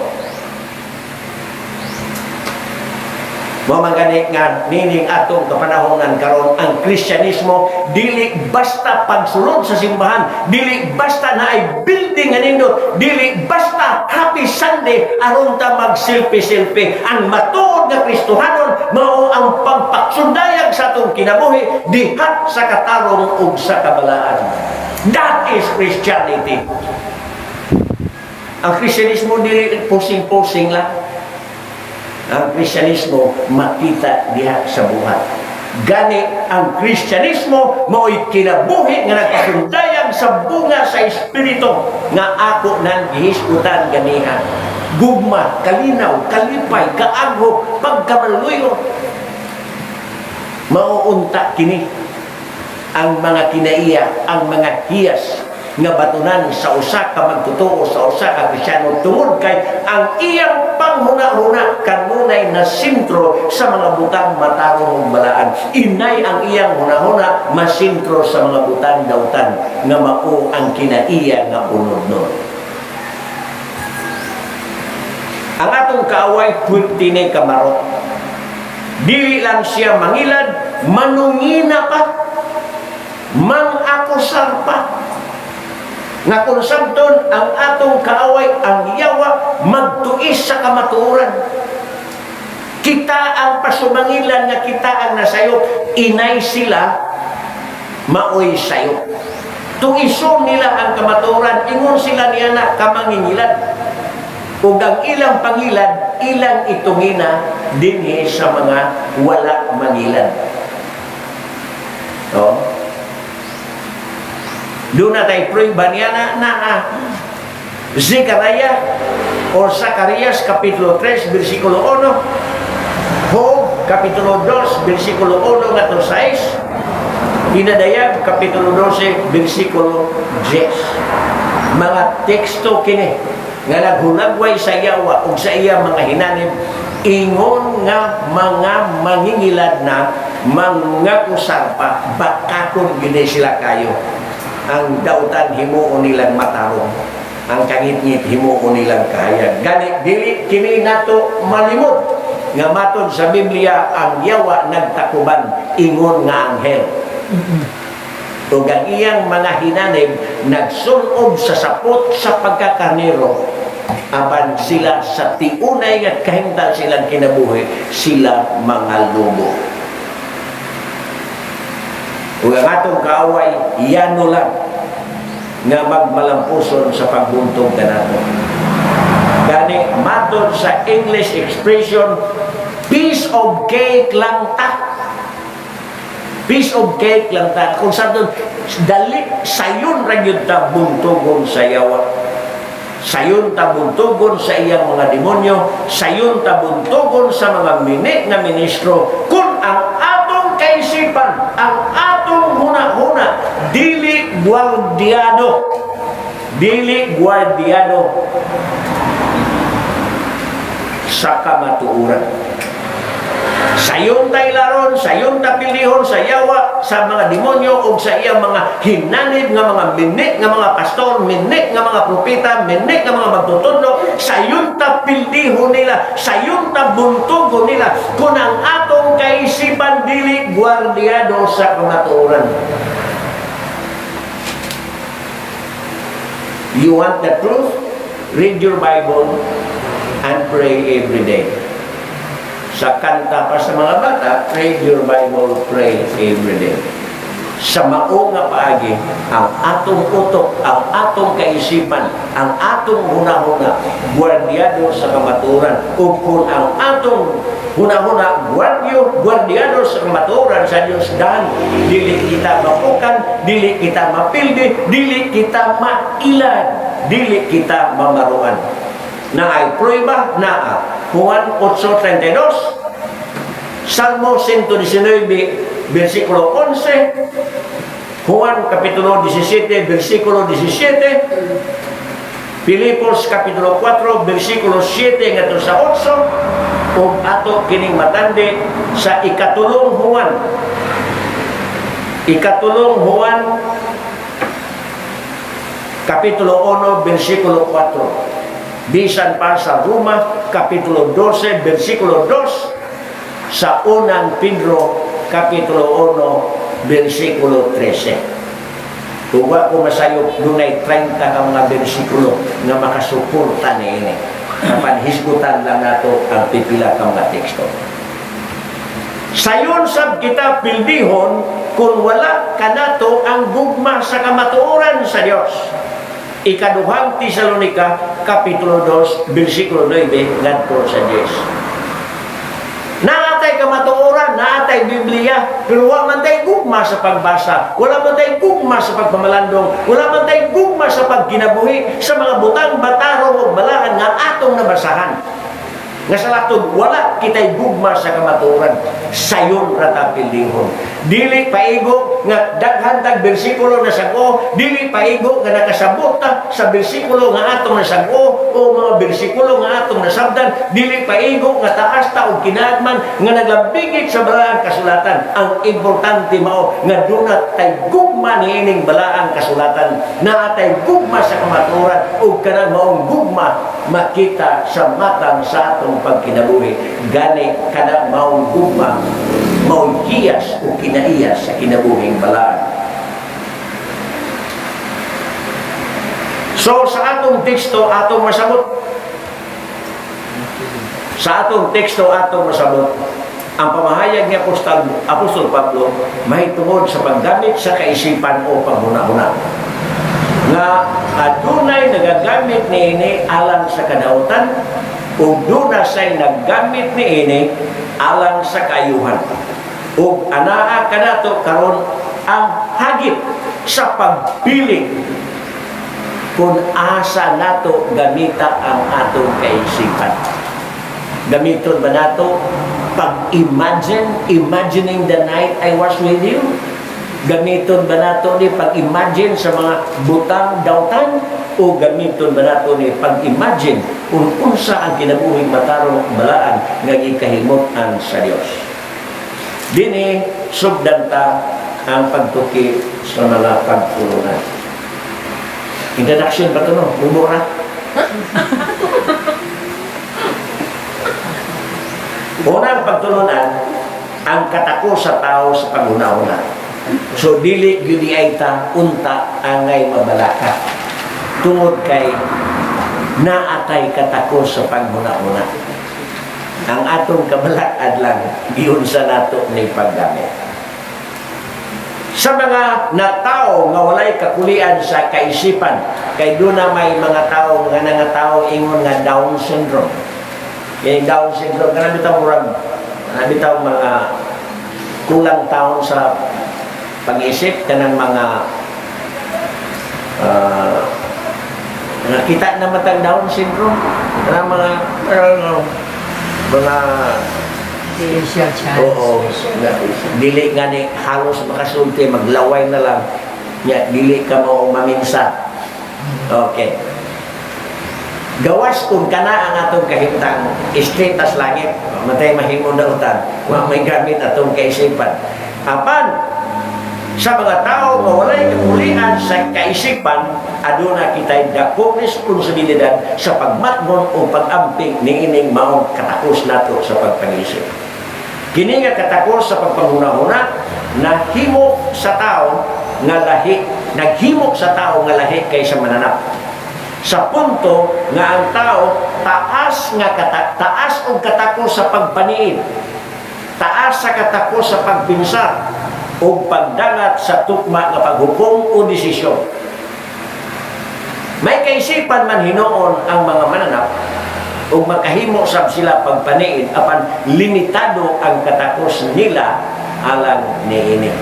Mamagani nga nining atong kapanahonan karon ang Kristyanismo dili basta pagsulod sa simbahan, dili basta na ay building nga nindot, dili basta happy Sunday aron ta mag-selfie-selfie. Ang matuod nga Kristohanon mao ang pagpaksundayag sa atong kinabuhi dihat sa katarong ug sa kabalaan. That is Christianity. Ang Kristyanismo dili posing-posing lang. Ang Kristyanismo makita diha sa buhat. Gani ang Kristyanismo mao'y kinabuhi nga nagpasundayag sa bunga sa Espiritu nga ako nang gihisgutan ganiha. Gugma, kalinaw, kalipay, kaagho, pagkamaluyo. Mauunta kini ang mga kinaiya, ang mga hiyas nga batunan sa usa ka magtotoo sa usa ka Kristiyano tungod kay ang iyang panghuna-huna kanunay na sentro sa mga butang matarong balaan. Inay ang iyang huna-huna masentro sa mga butang dautan nga mao ang kinaiya nga unod-unod. Ang atong kaaway puwede kamarot. Dili lang siya mangilad, manungina pa, mang-akusar pa. Nga kung sabton ang atong kaaway ang yawa magtuis sa kamatuoran. Kita ang pasumangilan nga kita ang nasayop, inay sila maoy sayop. Tuison nila ang kamatuoran, ingon sila niya na kamangingilan. Ug ang ilang pangilad, ilang itungina dinhi sa mga wala mangilad. So, doon na tayo pruiba niya na Zechariah o Zacarias Kapitulo 3, versikulo 1, Job Kapitulo 2, versikulo 1 at 6, Pinadayag Kapitulo 12, versikulo 10. Mga teksto kini nga naghunagway sa yawa o sa iya mga hinanib, ingon nga mga mangingilad na mga kusarpa, bakakon gini sila kayo. Ang dautan himuon nilang matarong, ang kangit-ngit himuon nilang kahayag. Gani dili kini nato malimod nga matod sa Biblia ang yawa nagtakuban ingon nga anghel. Ug ang iyang mga hinanib nagsunob sa sapot sa pagkakarnero aban sila sa tiunay nga kahimtang silang kinabuhi sila mga lobo. Ug ang atong kaaway yano lang nga magmalampuson sa pagbuntog kanato. Gani matod sa English expression, piece of cake lang ta. Piece of cake lang ta. Kung sa doon, dali, sayon ra yun ta buntugon sa yawa. Sayon ta buntugon sa iyang mga demonyo. Sayon ta buntugon sa mga mini nga ministro. Kung ang atong kaisipan, ang atong huna-huna, dili guardiano. Dili guardiano sa kamatuuran. Sayon tay laron, sayon ta pilihon sa yawa sa mga demonyo o sa iyang mga hinanib nga mga minik nga mga pastor, minik nga mga propeta, minik nga mga magtutudlo, sayon ta pilihon nila, sayon ta buntugon nila kung ang atong kaisipan dili guardiado sa kamatuoran. You want the truth? Read your Bible and pray every day. Sa kanta pa sa mga bata, read your Bible, pray every day. Sa mao nga paagi, ang atong utok, ang atong kaisipan, ang atong huna-huna, guardiado sa kamaturan. O kung ang atong huna-huna, guardiado sa kamaturan sa Diyos, dahil dili kita mapukan, dili kita mapildi, dili kita mailan, dili kita mamaruan. Na ay prueba na Juan 8:32, Salmo 119, versikulo 11, Juan kapitulo 17, versikulo 17, Filipos kapitulo 4, versikulo 7 ngadto sa 8, ug ato kining matandi sa ikatulong Juan. Ikatulong Juan kapitulo 1, versikulo 4. Bisan pa sa Roma, Kapitulo 12, versikulo 2, sa unang Pedro, Kapitulo 1, versikulo 13. Kung ko masayop, dunay 30 ka mga versikulo na makasuporta ni ini. Kapanhisgutan lang nato ang pipila ka mga teksto. Sayon sab kita pildihon kung wala kanato ang gugma sa kamatuoran sa Dios. Ikaduhang Tesalonica, Kapitulo 2, versikulo 9, ngadto sa 10. Naatay kamatuoran, naatay Biblia, pero wala man tayo gugma sa pagbasa, wala man tayo gugma sa pagpamalandong, wala man tayo gugma sa pagkinabuhi, sa mga butang, bataro, o balaan nga atong nabasahan. Nga sa latod, wala kita'y gugma sa kamatuoran. Sayon rata pilihon. Dili paigo nga daghantag bersikulo na sago, dili paigo nga nakasabot ta sa bersikulo nga atong nasago o mga bersikulo nga atong nasabdan, dili paigo nga taas ta og kinagman nga naglambigit sa balaang kasulatan. Ang importante mao nga dunat tay gugma niining balaang kasulatan, na tay gugma sa kamatuoran ug kanang maong gugma makita sa matang sa atong pagkinabuhi. Gani kanang maong gugma maong kiyas o kinaiyas sa kinabuhing balaan. So sa atong teksto atong masabot, sa atong teksto atong masabot ang pamahayag ni Apostol Pablo mahitungod sa paggamit sa kaisipan o paghuna-huna nga adunay nagagamit niini alang sa kadautan ug duna say naggamit niini alang sa kaayuhan. Ug anaa kanato karon ang hagit sa pagpili kung asa nato gamita ang atong kaisipan. Gamiton ba nato imagining the night I was with you? Gamiton ba nato ni pag-imagine sa mga butang dautan? O gamiton ba nato ni pag-imagine kung unsa ang kinabuhing matarong balaan nga gikahimutan sa Dios? Dini sugdan ta ang pagtuki sa mga pagtulungan. Introduction ba ito, no? Umura. Unang pagtulunan, ang katako sa tao sa paghuna-huna. So, dili gyud ay ta unta angay mabalaka. Tungod kay naatay katako sa paghuna-huna. Ang atong kabalakad lang, giunsa nato ni paggamit. Sa mga natao nga walay kakulian sa kaisipan, kay doon na may mga tao, nga nangatao ingon nga Down syndrome. Yung Down syndrome, kanabitaw murag, kanabitaw mga kulang taon sa pag-isip ka ng mga nakita na matang Down syndrome na mga Special chance. oo, dili nga ni halos makasulti, maglaway na lang ya, dili ka mo maminsa. Okay, gawas kung kana ang atong kahimtang straight as langit, matay mahimo na utan, wa may gamit atong kaisipan. Apan sa mga tao nga walay kapulian sa kaisipan, aduna kitay dakong responsibilidad sa pagmatnon o pag-amping niining maong katakos nato sa pagpangisip. Kini nga katakos sa pagpanghuna-huna naghimo sa tao nga lahi, naghimo sa tao nga lahi kaysa mananap. Sa punto nga ang tao taas og katakos sa pagpaniid, taas sa katakos sa pagpinsar o pagdangat sa tukma nga paghukom o desisyon. May kaisipan man hinoon ang mga mananap o makahimo sab sila pagpaniid, apan limitado ang katakos nila alang niini.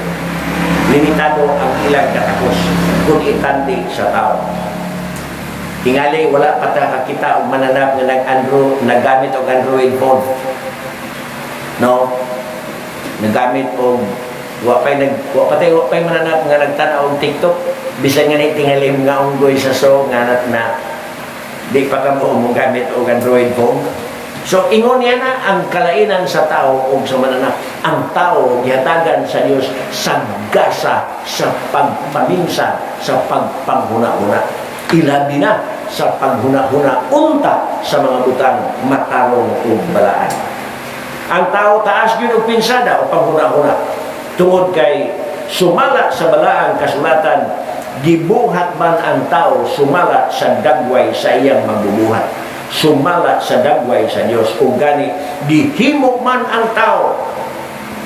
Limitado ang ilang katakos kung itandi sa tao. Tingali wala pa ta kita og mananap nga naggamit og Android phone. No? Nagamit og wa pay mananap nga nagtan-aw og TikTok, bisan nga ni tingali nga unggoy sa so nga na di pa ka mo gamit og Android phone. So ingon niya na ang kalainan sa tao ug sa mananap. Ang tao gihatagan sa Dios sagasa sa pagpaminsan, sa pagpanghuna-huna. Ilabi na sa paghuna-huna unta sa mga butang matarong ug balaan. Ang tao taas gyud og pinsada o paghuna-huna tungod kay sumala sa balaang kasulatan, gibuhat man ang tao sumala sa dagway sa iyang magbubuhat, sumala sa dagway sa Dios, ug gani gihimo man ang tao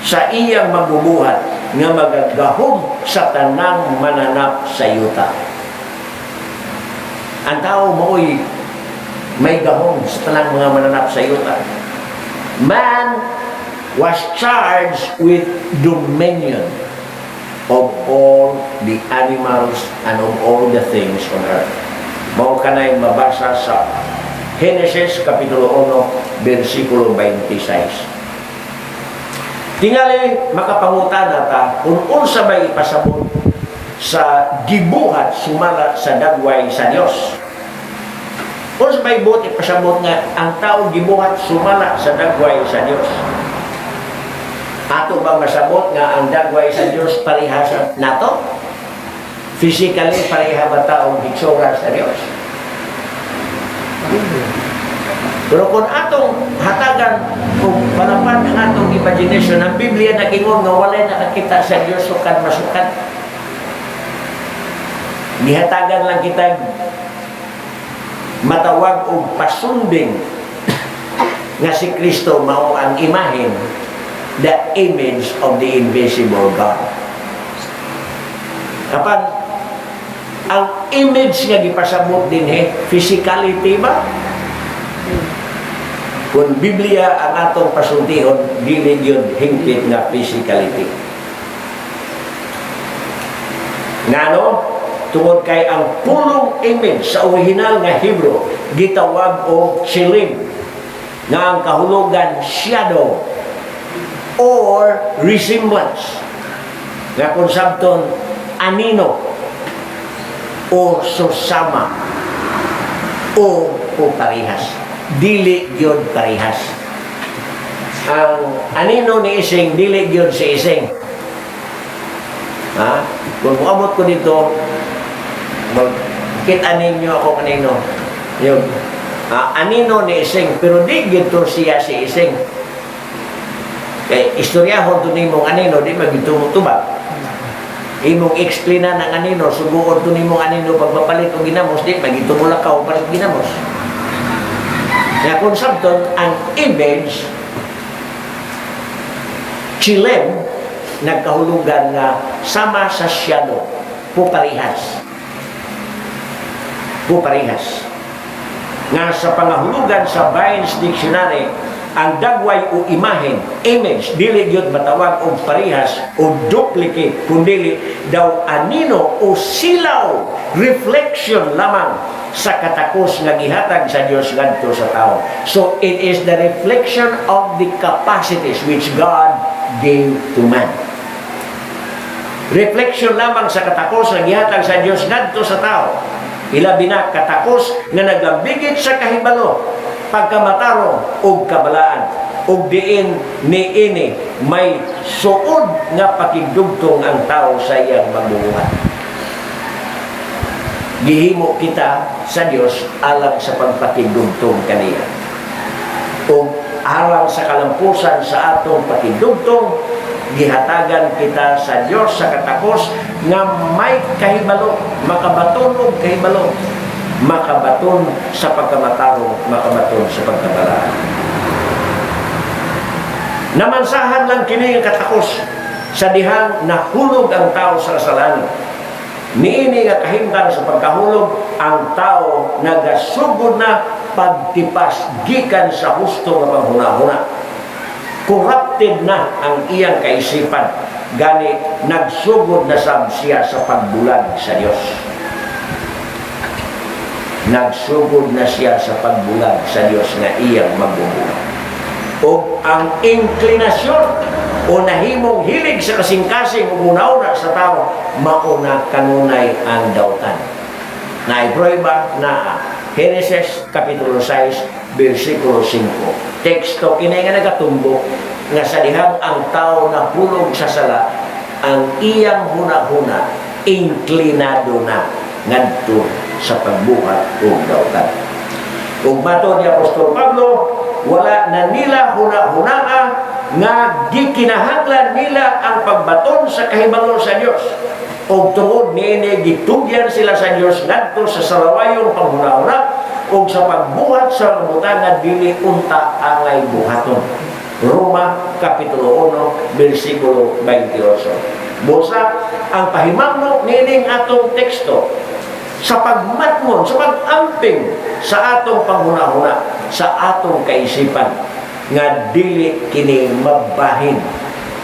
sa iyang magbubuhat nga magagahom sa tanang mananap sa yuta. Ang tao mooy may gahom sa tanang mga mananap sa yuta. Man was charged with dominion of all the animals and of all the things on earth. Mao kanay mabasa sa Genesis Kapitulo 1, versikulo 26. Tingali makapangutan nata kung unsa bay ipasabot sa gibuhat sumala sa dagway sa Dios. Unsa bay buot ipasabot nga ang tao gibuhat sumala sa dagway sa Dios? Ato bang masabot nga ang dagway sa Dios parehas nato? Physically pareha ba taong hitsura sa Dios? Pero kung atong hatagan kung palapan ang atong imagination, ang Biblia nag-ingon nga walay nakakita sa Dios sukan masukan. Nihatagan lang kita matawag og pasunding nga si Kristo mao ang imahen, the image of the invisible God. Kapan ang image nga gipasabot din physicality ba? Kung Biblia ang atong pasultihon, dili gyud hingpit nga physicality. Ngano? Tungod kay ang pulong image sa original nga Hebrew gitawag og chilim, nga ang kahulugan shadow or resemblance, nga kung sabton anino o susama o parehas. Dili gyud parehas. Ang anino ni ising dili gyud si ising. Ha? Kung muabot ko dito, kita ninyo ako kanino. Yung anino ni ising, pero di gyud siya si ising. Kay istoryahon to nimong anino, di magitutubag. Imong explaina ng anino, suguon to nimong anino pagpapalit o ginamos, di magitubulak ka o palit ginamos. Kaya kung sabton, ang image, chilem, nagkahulugan na sama sa shadow, puparihas. Puparihas. Nga sa pangahulugan sa Vine's Dictionary, ang dagway o imahen, image, dili gyud matawag og parehas o duplicate, kundi daw anino o silaw, reflection lamang sa katakos nga gihatag sa Dios ngadto sa tao. So it is the reflection of the capacities which God gave to man. Reflection lamang sa katakos nga gihatag sa Dios ngadto sa tao. Ilabi na katakos nga nagambigit sa kahibalo, pagkamatarong ug kabalaan, ug diin niini may suod nga pakigdugtong ang tao sa iyang magbubuhat. Gihimo kita sa Dios alang sa pagpakigdugtong kaniya, ug alang sa kalampusan sa atong pakigdugtong gihatagan kita sa Dios sa katakos nga may kahibalo, makabaton og kahibalo, makabaton sa pagkamatarong, makabaton sa pagkabalaan. Namansahan lang kini ang katakos sa dihang nahulog ang tao sa kasalanan. Niini nga kahimtang sa pagkahulog, ang tao nagasugod na pagtipas gikan sa husto nga panghuna-huna. Corrupted na ang iyang kaisipan, gani nagsugod na sab siya sa pagbulag sa Dios. Nagsugod na siya sa pagbulag sa Dios nga iyang magbubulag. O ang inklinasyon o nahimong hilig sa kasing-kasing o una sa tao, mauna kanunay ang dautan. Naiprueba na Genesis Kapitulo 6, versikulo 5. Teksto kini nga nagatumbok nga sa dihang ang tao na hulog sa sala, ang iyang huna-huna inklinado na ngadto sa pagbuhat o dautan. Ug mato ni Apostol Pablo, wala na nila huna-hunaa nga gikinahanglan nila ang pagbaton sa kahibalo sa Dios. O tungod niini gitugyan sila sa Dios ngadto sa salawayong panghuna-huna o sa pagbuhat sa kabutan nga dili unta angay buhaton. Roma Kapitulo 1, versikulo 28. Busa ang pahimangno nining atong teksto sa pagmatmon, sa pag-amping sa atong panghuna-huna, sa atong kaisipan nga dili kini mabahin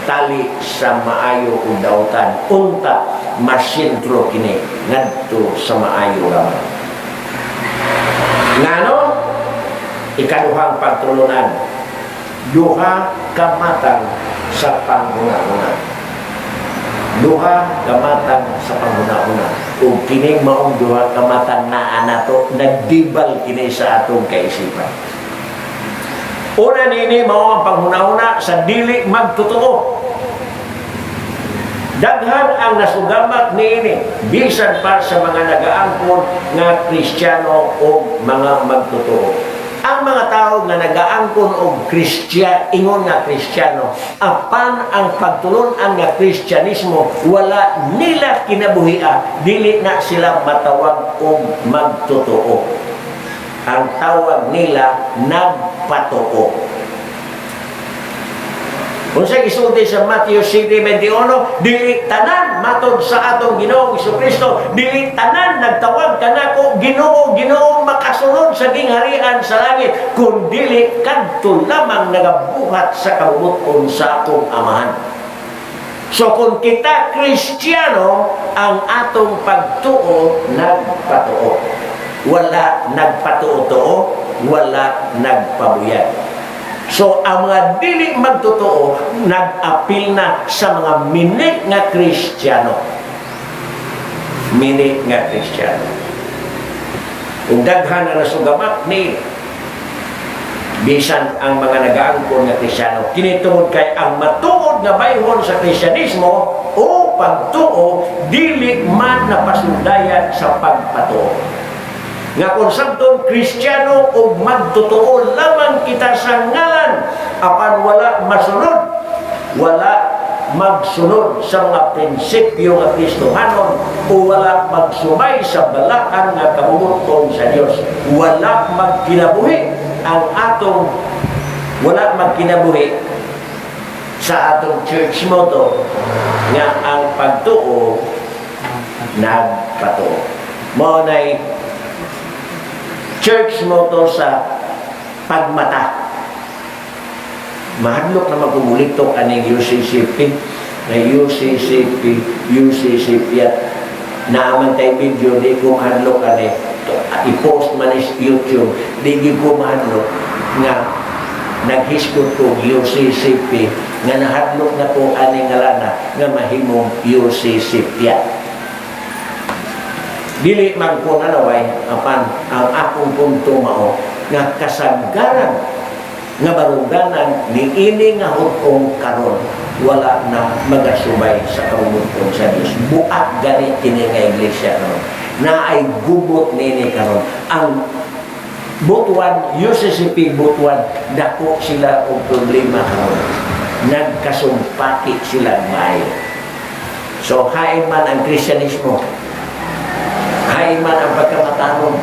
tali sa maayo ug dautan, unta masintro kini ngadto sa maayo lamang. Ngano? Ikaduhang pagtulunan, duha ka matang sa panghuna-huna. Duha ka matang sa panghuna-huna. Ug kining maong duha ka matang naa nato nagdibal kini sa atong kaisipan. Una nini mao ang panghuna-huna sa dili magtotoo. Daghan ang nasugamak niini bisan pa sa mga nagaangkon nga Kristiyano o mga magtotoo. Ang mga tao nga nagaangkon og ingon nga Kristiyano, apan ang pagtulon-an nga Kristyanismo wala nila kinabuhia, dili na sila matawag og magtotoo. Ang tawag nila nagpatoo. Kung sa gisulti sa Matthew 7:21, dili tanan matod sa atong Ginoong Jesucristo, dili tanan nagtawag kanako Ginoo, Ginoo makasunod sa gingharian sa langit, kun dili kadto lamang nagabuhat sa kabubuton sa atong Amahan. So kung kita Kristiyano, ang atong pagtuo nagpatuo. Wala nagpatuo-tuo, wala nagpabuyag. So, ang mga dili magtotoo, nag-apil na sa mga minit nga Kristiyano. Minit nga Kristiyano. Kung daghan na nasugamak ni bisan ang mga nag-aangkon nga Kristiyano, kinitungod kay ang matuod nga bayhon sa Kristyanismo o pagtuo, dili man napasundayan sa pagpatuo. Nga kung sabdong Kristiyano o magtotoo lamang kita sa ngalan, apan wala masunod, wala magsunod sa mga prinsipyo nga Kristohanon o wala magsumay sa balaan nga kabubuton sa Dios, wala magkinabuhi ang atong sa atong church motto nga ang pagtuo nagpatuo. Mao nay church motto sa pagmata. mahadlok na magkumulitok aning UCCP na UCCP at naaman tayo video di ko mahadlok ani i-post man is YouTube di ko mahadlok nga naghisgot ko UCCP nga nahadlok na ko aning ngalana nga mahimong UCCP. Dili man ko nanaway apan ang akong punto mao nga kasagaran nga barungganan ni ini nga hutong karon wala na magasubay sa karumuton sa Dios. Buak gani kini nga iglesia karon na ay gubot nini karon ang butuan UCCP butuan dako sila og problema karon nagkasumpaki sila maayo. So hain man ang Kristyanismo, hain man ang pagkamatarong,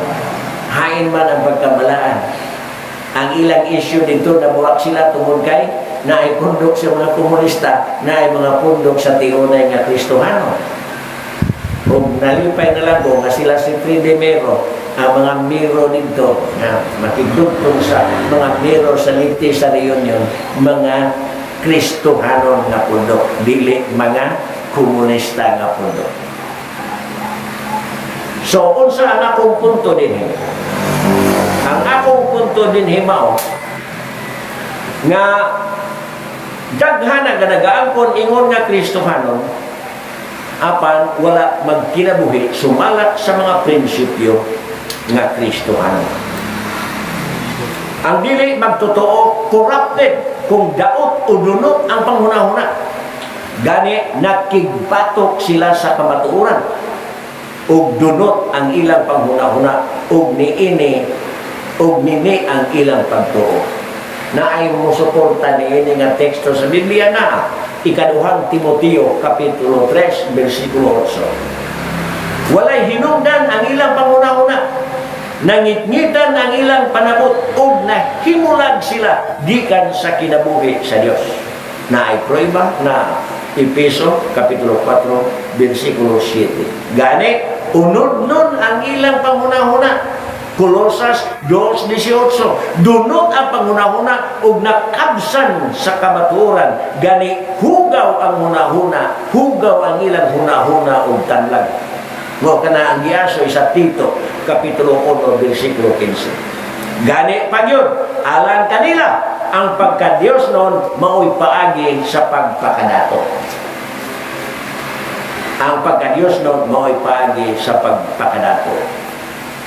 hain man ang pagkamalaan, ang ilang issue dito na buwak sila tungod kay na ay pundok sa mga komunista, na ay mga pundok sa tiunay nga Kristohano. Kung nalipay na lang nga sila si Fride Mero, ang mga miro dito na makigdugtong sa mga miro sa Liti sa Reunion, mga Kristohano nga pundok, dili mga komunista nga pundok. So, unsa ang akong punto din ang akong punto din mao nga daghan nga nagaangkon ingon nga Kristohanon apan wala magkinabuhi sumalat sa mga prinsipyo nga Kristohanon. Ang dili magtotoo corrupted kung daot o dunot ang panghunahuna. Gani nakigbatok sila sa kamatuoran ug dunot ang ilang panghunahuna ug niini ug nini ang ilang pagtuo. Na ay musuporta niini nga teksto sa Biblia na ikaduhang Timoteo kapitulo 3 bersikulo 8. Walay hinungdan ang ilang panghunahuna, nangitngitan ang ilang panabot ug nahimulag sila gikan sa kinabuhi sa Dios. Na ay prueba na Efeso kapitulo 4 bersikulo 7. Gani unod nun ang ilang panghunahuna. Kolosas 2:18 dunot ang panghunahuna ug nakabsan sa kamatuoran. Gani hugaw ang hunahuna, hugaw ang ilang hunahuna ug tanlag. Mo kana ang giaso sa Tito kapitulo 1 bersikulo 15. Gani pagyud alang kanila ang pagka-Dios noon mao'y paagi sa pagpakadato. Ang pagka-Dios noon mao'y paagi sa pagpakadato.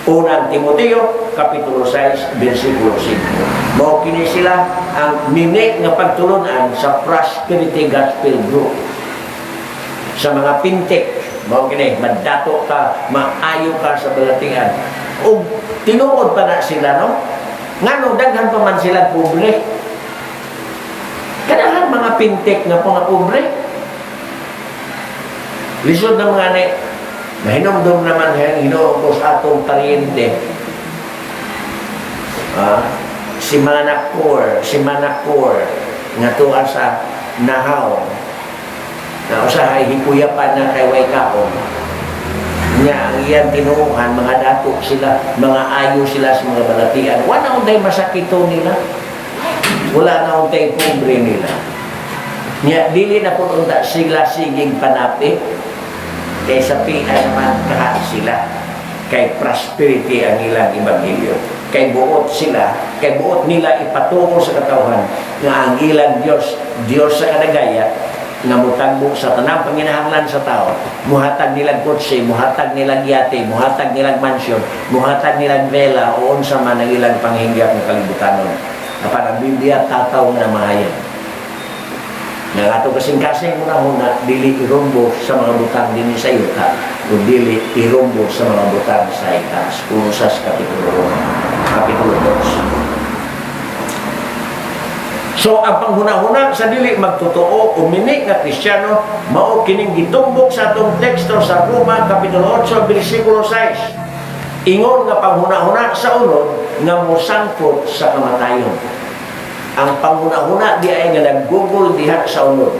Unang Timoteo kapitulo 6 bersikulo 5. Mao kini sila ang mini nga pagtulunan sa Prosperity Gospel Group. Sa mga pintek, mao kini madato ka, maayo ka sa balatian. Ug tinuod pa na sila no. Ngano daghan pa man sila pobre. Kadahan mga pintek nga mga pobre. Lisod na mga ni mahinomdom naman yung hinuupos atong pariente. Si Manacor nga tuwa sa Nahaw na usahay hikuyapan na kay Waikaon nga ang iyan tinuuhan mga dato sila, mga ayo sila sa mga balatian. Wala untay masakito nila, wala na untay pobre nila nga dili na po unta sila siging panapi kay sa PI naman kahat sila kay prosperity ang ilang ebanghelyo, kay buot sila, kay buot nila ipatungo sa katawhan nga ang ilang Dios sa kadagaya nga mutagbo sa tanang panginahanglan sa tao, muhatag nilang kotse, muhatag nilang yate, muhatag nilang mansyon, muhatag nilang vela o unsa man ang ilang panghinggap ng kalibutanon. Apan ang Biblia tataw na mahayan nga ato kasing-kasing una-una dili irumbo sa mga butang dinhi sa yuta o dili irumbo sa mga butang sa itaas. Kolosas kapitulo 2. So ang panghuna-huna sa dili magtotoo o minik nga Kristiyano mao kining gitumbok sa atong teksto sa Roma kapitulo 8 bersikulo 6. Ingon nga panghuna-huna sa unod nga mosangkot sa kamatayon. Ang panghuna-huna di ay nga naggugol diha sa unod,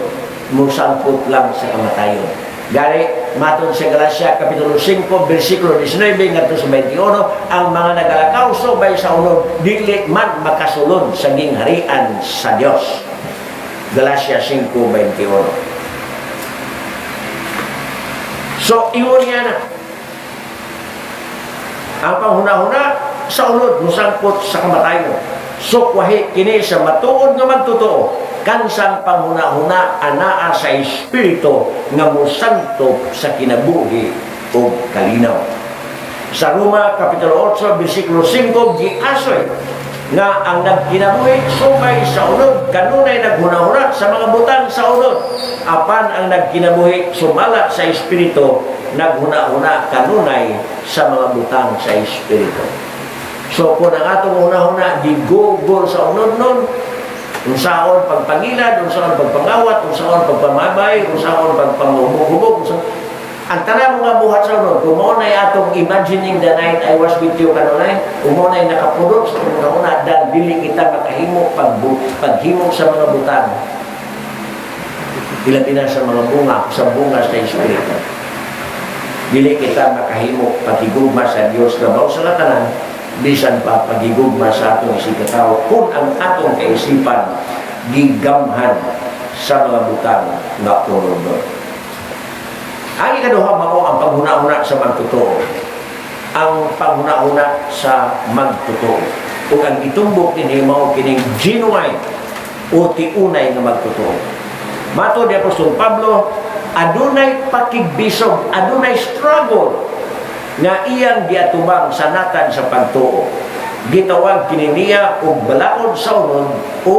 musangkot lang sa kamatayon. Gari matod sa Galacia kapitulo 5 bersikulo 19 ngadto sa 21, ang mga nagalakaw subay sa unod dili man makasulod sa gingharian sa Dios. Galacia 5:21. So, ingon niya na. Ang panghuna-huna sa unod, musangkot sa kamatayon. So, wahi kini sa matuod nga magtotoo. Kansang panghuna-huna anaa sa espiritu nga musanto sa kinabuhi o kalinaw. Sa Roma, Kapitulo 8, versikulo 5, giasoy nga ang nagkinabuhi sumay sa unod, kanunay naghuna-huna sa mga butang sa unod. Apan ang nagkinabuhi sumala sa espiritu, naghuna-huna kanunay sa mga butang sa espiritu. So kung ang atong una-huna gigugol sa unod nun, unsaon pagpangilad, unsaon pagpangawat, unsaon pagpamabay, unsaon pagpangubog-hubog, ang tanang mga buhat sa unod, kung maunay atong imagining the night I was with you kanunay, kung maunay nakapulot sa una-una, dan dili kita makahimo paghimo sa mga butang. Ilabi na sa mga bunga sa espiritu. Dili kita makahimo paghigugma sa Dios na mao sa katanan, bisan pa paghigugma sa atong isikataw kung ang atong kaisipan gigamhan sa mga butang nga punod. Ang ikaduha mao ang panghuna-huna sa magtotoo. Ang panghuna-huna sa magtotoo. Kung ang itumbok dinhi mao kining genuine o tiunay nga magtotoo. Mato ni Apostol Pablo, adunay pakigbisog, adunay struggle nga iyang giatubang sa natad sa pagtuo. Gitawag kini niya og balaod sa unod o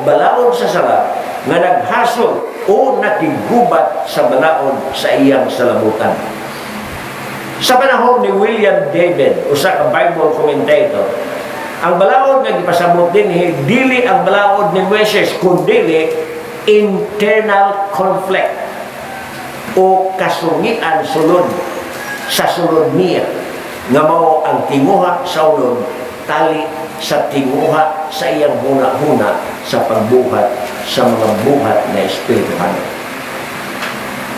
balaod sa sala nga naghasol o nakigubat sa balaod sa iyang salabutan. Sa panahon ni William David, usa ka Bible commentator, ang balaod nga gipasabot dinhi dili ang balaod ni Moises kundi internal conflict o kasungian sulod sa sulod niya nga mao ang tinguha sa unod tali sa tinguha sa iyang huna-huna sa pagbuhat sa mga buhat na espirituhan.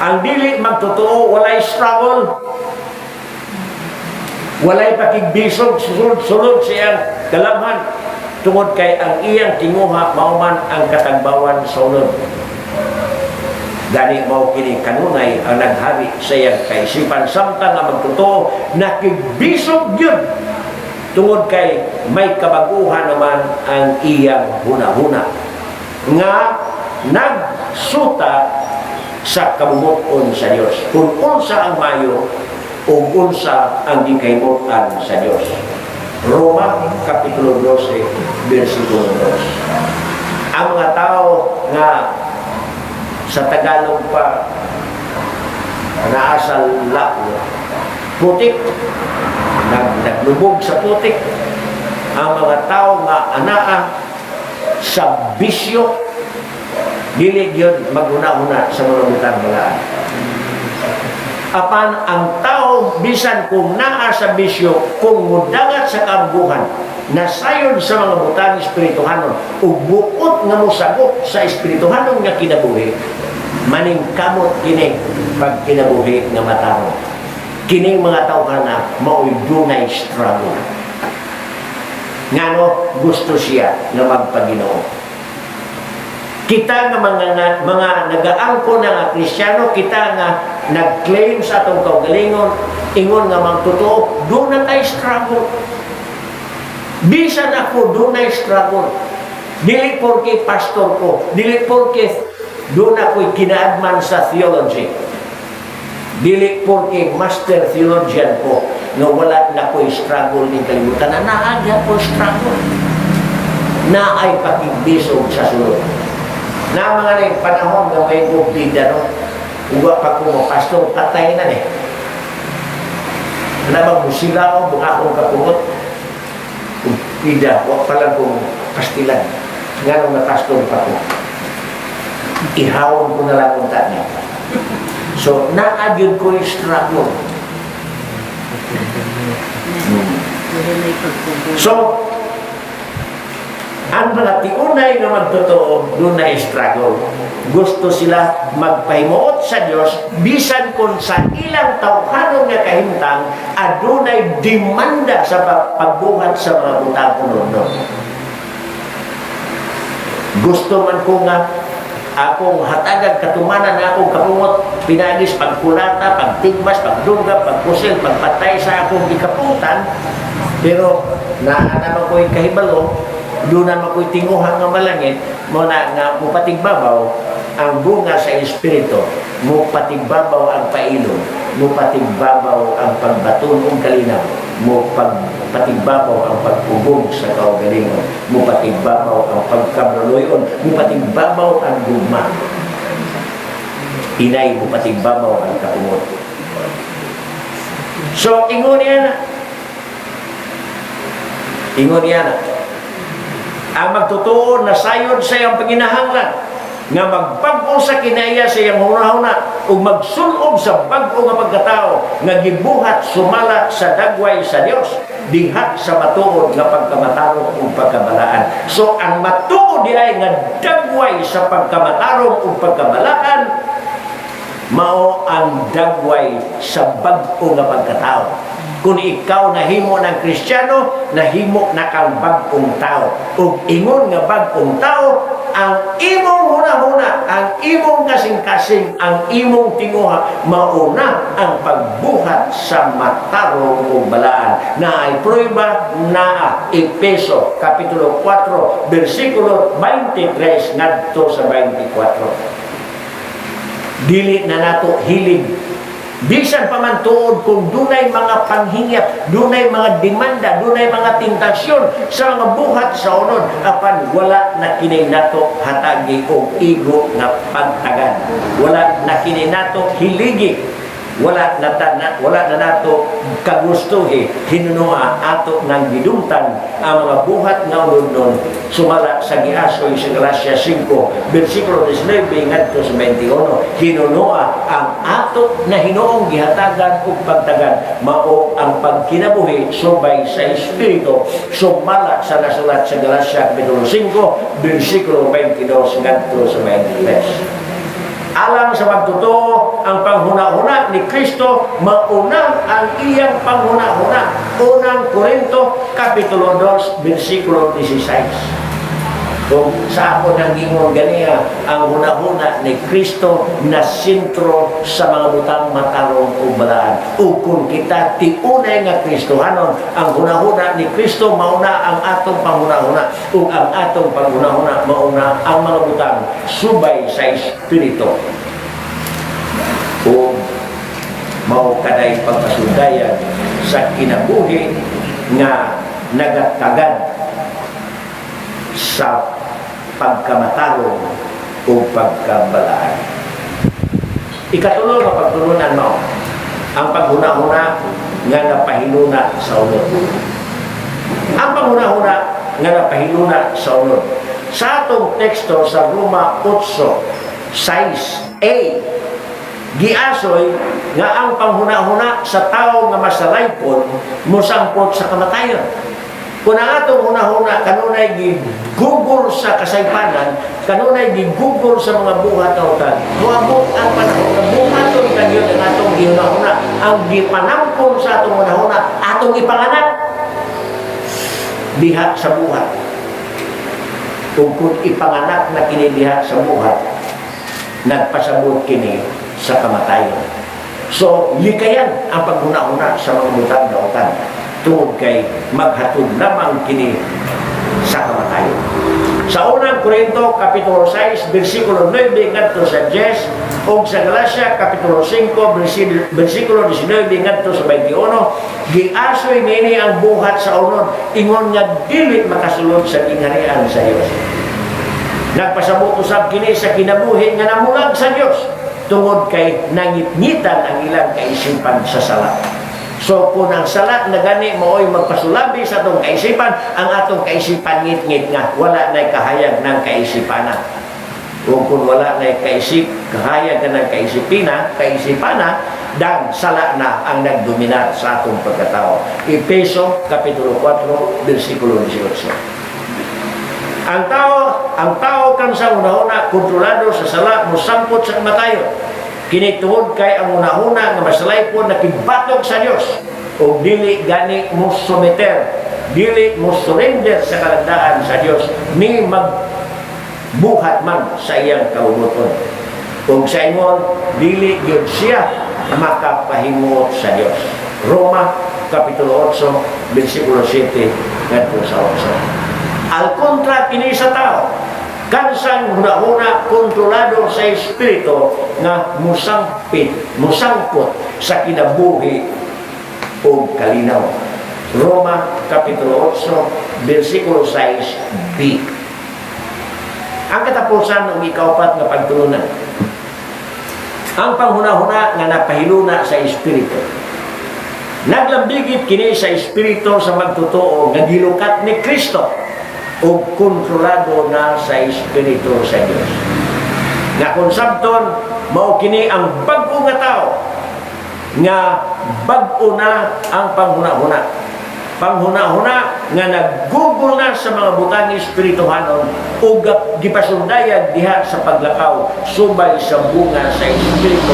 Ang dili magtotoo, walay struggle, walay pakigbisog, sulod sa iyang kalamhan, tungod kay ang iyang tinguha mauman ang katagbawan sa unod. Gani mao kini kanunay ang naghari sa iyang kaisipan samtang nga magtotoo nakigbisog yun tungod kay may kabaguhan naman ang iyang huna-huna nga nagsuta sa kabubuton sa Dios kung unsa ang mayo o unsa ang gikaybutan sa Dios. Roma Kapitulo 12 versikulo 2. Ang mga tao nga sa Tagalog pa naasal putik, naglubog sa putik, ang mga tao nga anaa sa bisyo, dili gyud maguna-una sa mga butang balaan. Apan ang tao bisan kung naa sa bisyo, kung mudagat sa kaamguhan, nasayon sa mga butang espirituhanon ug buot nga mosagot sa espirituhanon nga kinabuhi, maningkamot kini pag kinabuhi nga matao. Kining mga tao kana mao'y dunay struggle. Ngano gusto siya na magpaginoo. Kita nga mga nagaangko na nga Kristiyano, kita nga nag-claim sa atong kaugalingon, ingon nga magtotoo, doon na tayo struggle. Bisan ako, doon na struggle. Dili porke pastor ko, dili porke doon ako'y kinaadman sa theology. Dili porke master theologian ko, nga wala na ko'y struggle ni kalimutan, na naagya ko struggle. Na ay pakigbisog sa sulod. Na mga na panahon nga may bubida, no? Uwa pa ko mo, pastor, patay na eh. Nabang musila ko, bunga akong kapumot. Bida, wak palang kong pastilan. Nga nung na-pastor pa ko. Ihawon ko na lang kung niya. So, naagyon ko yung struggle. So, ang mga tiunay na magtotoo, doon na struggle. Gusto sila magpahimuot sa Diyos, bisan kung sa ilang tawhanon nga kahimtang, adunay demanda sa pagbuhat sa mga butang kuno. Gusto man ko nga akong hatagan katumanan na akong kabungot, pinagis, pagkulata, pagtigmas, pagduga, pagpusil, pagpatay sa akong ikaputan, pero naman ko'y kahibalo, doon naman ko'y tinguhang nga malangit, mo na nga mupatigbabaw ang bunga sa Espiritu, mupatigbabaw ang pailog, mupatigbabaw ang pagbaton ng kalinaw, mupatigbabaw ang pagpugong sa kaugalingon, mupatigbabaw ang pagkabroloyon, mupatigbabaw ang gugma. Inay, mupatigbabaw ang kapungot. So, ingon yan. Ingon yan. Ang magtutuon na sayod sa iyang panginahanglan, nga magpag-o sa kinaya sa iyang hunahuna ug magsulob sa bag-o nga pagkatao nga gibuhat sumala sa dagway sa Dios diha sa matuod nga pagkamatarong ug pagkabalaan. So ang matuod diay nga dagway sa pagkamatarong ug pagkabalaan mao ang dagway sa bag-o nga pagkatao. Kung ikaw nahimo ng Kristiyano, nahimo na kang bag-ong tao. Ug ingon nga bag-ong tao, ang imong huna-huna, ang imong kasing-kasing, ang imong tinguha, mauna ang pagbuhat sa matarong ug balaan. Na ay prueba na Efeso Kapitulo 4, versikulo 23 ngadto sa 24. Dili na nato hilig bisan pa man tuod kung dunay mga panghingap, dunay mga demanda, dunay mga tentasyon sa mga buhat sa unod, apan wala na kini nato hatagi og igo nga pagtagad. Wala na kini nato hiligi. Wala na nato kagustuhi hinunua ato ng gidumtan ang mga buhat nga unod sumala sa giasoy sa Galacia 5 versikulo 19 ngadto sa 21. Hinunua ang ato na hinuong gihatagan ug pagtagad mao ang pagkinabuhi subay sa Espiritu sumala sa nasulat sa Galacia Kapitulo 5 versikulo 22 ngadto sa 23. Alang sa magtotoo ang panghuna-huna ni Kristo, mauna ang iyang panghuna-huna. Unang Korinto, Kapitulo 2, versikulo 16. Kung sa ako nang gingon ganiya, ang huna-huna ni Kristo na sentro sa mga butang matarong o balaan. O kung kita tiunay nga Kristohanon, ang huna-huna ni Kristo mauna ang atong panghuna-huna. O ang atong panghuna-huna mauna ang mga butang subay sa Espiritu. O mao kaday pagpasudayan sa kinabuhi nga nagatagad sa pagkamatarong o pagkabalaan. Ikatulo nga pagtulunan mo ang paghuna-huna nga napahiluna sa unod. Ang paghuna-huna nga napahiluna sa unod. Sa atong teksto sa Roma 8:6a, giasoy nga ang panghuna-huna sa tao nga masalaypon mosampot sa kamatayon. Kung ang atong huna-huna kanunay gigugol sa kasaypanan, kanunay gigugol sa mga buhat na utan, muabot ang panahon na buhaton kanyon ang atong huna-huna, ang gipanampon sa atong huna-huna, atong ipanganak diha sa buhat. Kung ipanganak na kini diha sa buhat, nagpasabot kini sa kamatayon. So, likayan ang paghuna-huna sa mga butang na utan. Tungod kay maghatod lamang kini sa kamatayon. Sa unang Korinto Kapitulo 6 versikulo 9 ngadto sa 10 ug sa Galacia Kapitulo 5 versikulo 19 ngadto sa 21, giasoy nini ang buhat sa unod ingon nga dili makasulod sa kingharian sa Dios. Nagpasabot usab kini sa kinabuhi nga namulag sa Dios tungod kay nangitngitan ang ilang kaisipan sa sala. So kung ang salat na gani mooy magpasulabi sa atong kaisipan, ang atong kaisipan ngit-ngit nga wala na kahayag ng kaisipanan. O kung wala na kahayag ng kaisipana, dan sala na ang nagdominar sa atong pagkatao. Efeso Kapitulo 4 versikulo 18. Ang tao kan sa una-una kontrolado sa sala mosampot sa kamatayon. Kinituhod kay ang una-una nga masalaypon nakibatok sa Dios o dili gani mo sumeter, dili mo surrender sa kalandaan sa Dios ni buhat man sa iyang kaubuton. Kung sa ingon, dili gyud siya makapahimuot sa Dios. Roma Kapitulo 8, versikulo 7 ngadto sa 8. Al kontra kini sa tao, kansan huna-huna kontrolado sa espiritu nga musangpot sa kinabuhi o kalinaw. Roma Kapitulo 8, versikulo 6b. Ang katapusan ng ikaupat nga pagtulunan, ang panghuna-huna nga napahiluna sa espiritu. Naglambigit kini sa espiritu sa magtotoo nga gilukat ni Kristo o kontrolado na sa espiritu sa Dios. Nga kung sabton mao kini ang bag-o nga tao nga bag-o na ang panghuna-huna. Panghuna-huna nga naggugol na sa mga butang espirituhanon o gipasundayag diha sa paglakaw subay sa bunga sa espiritu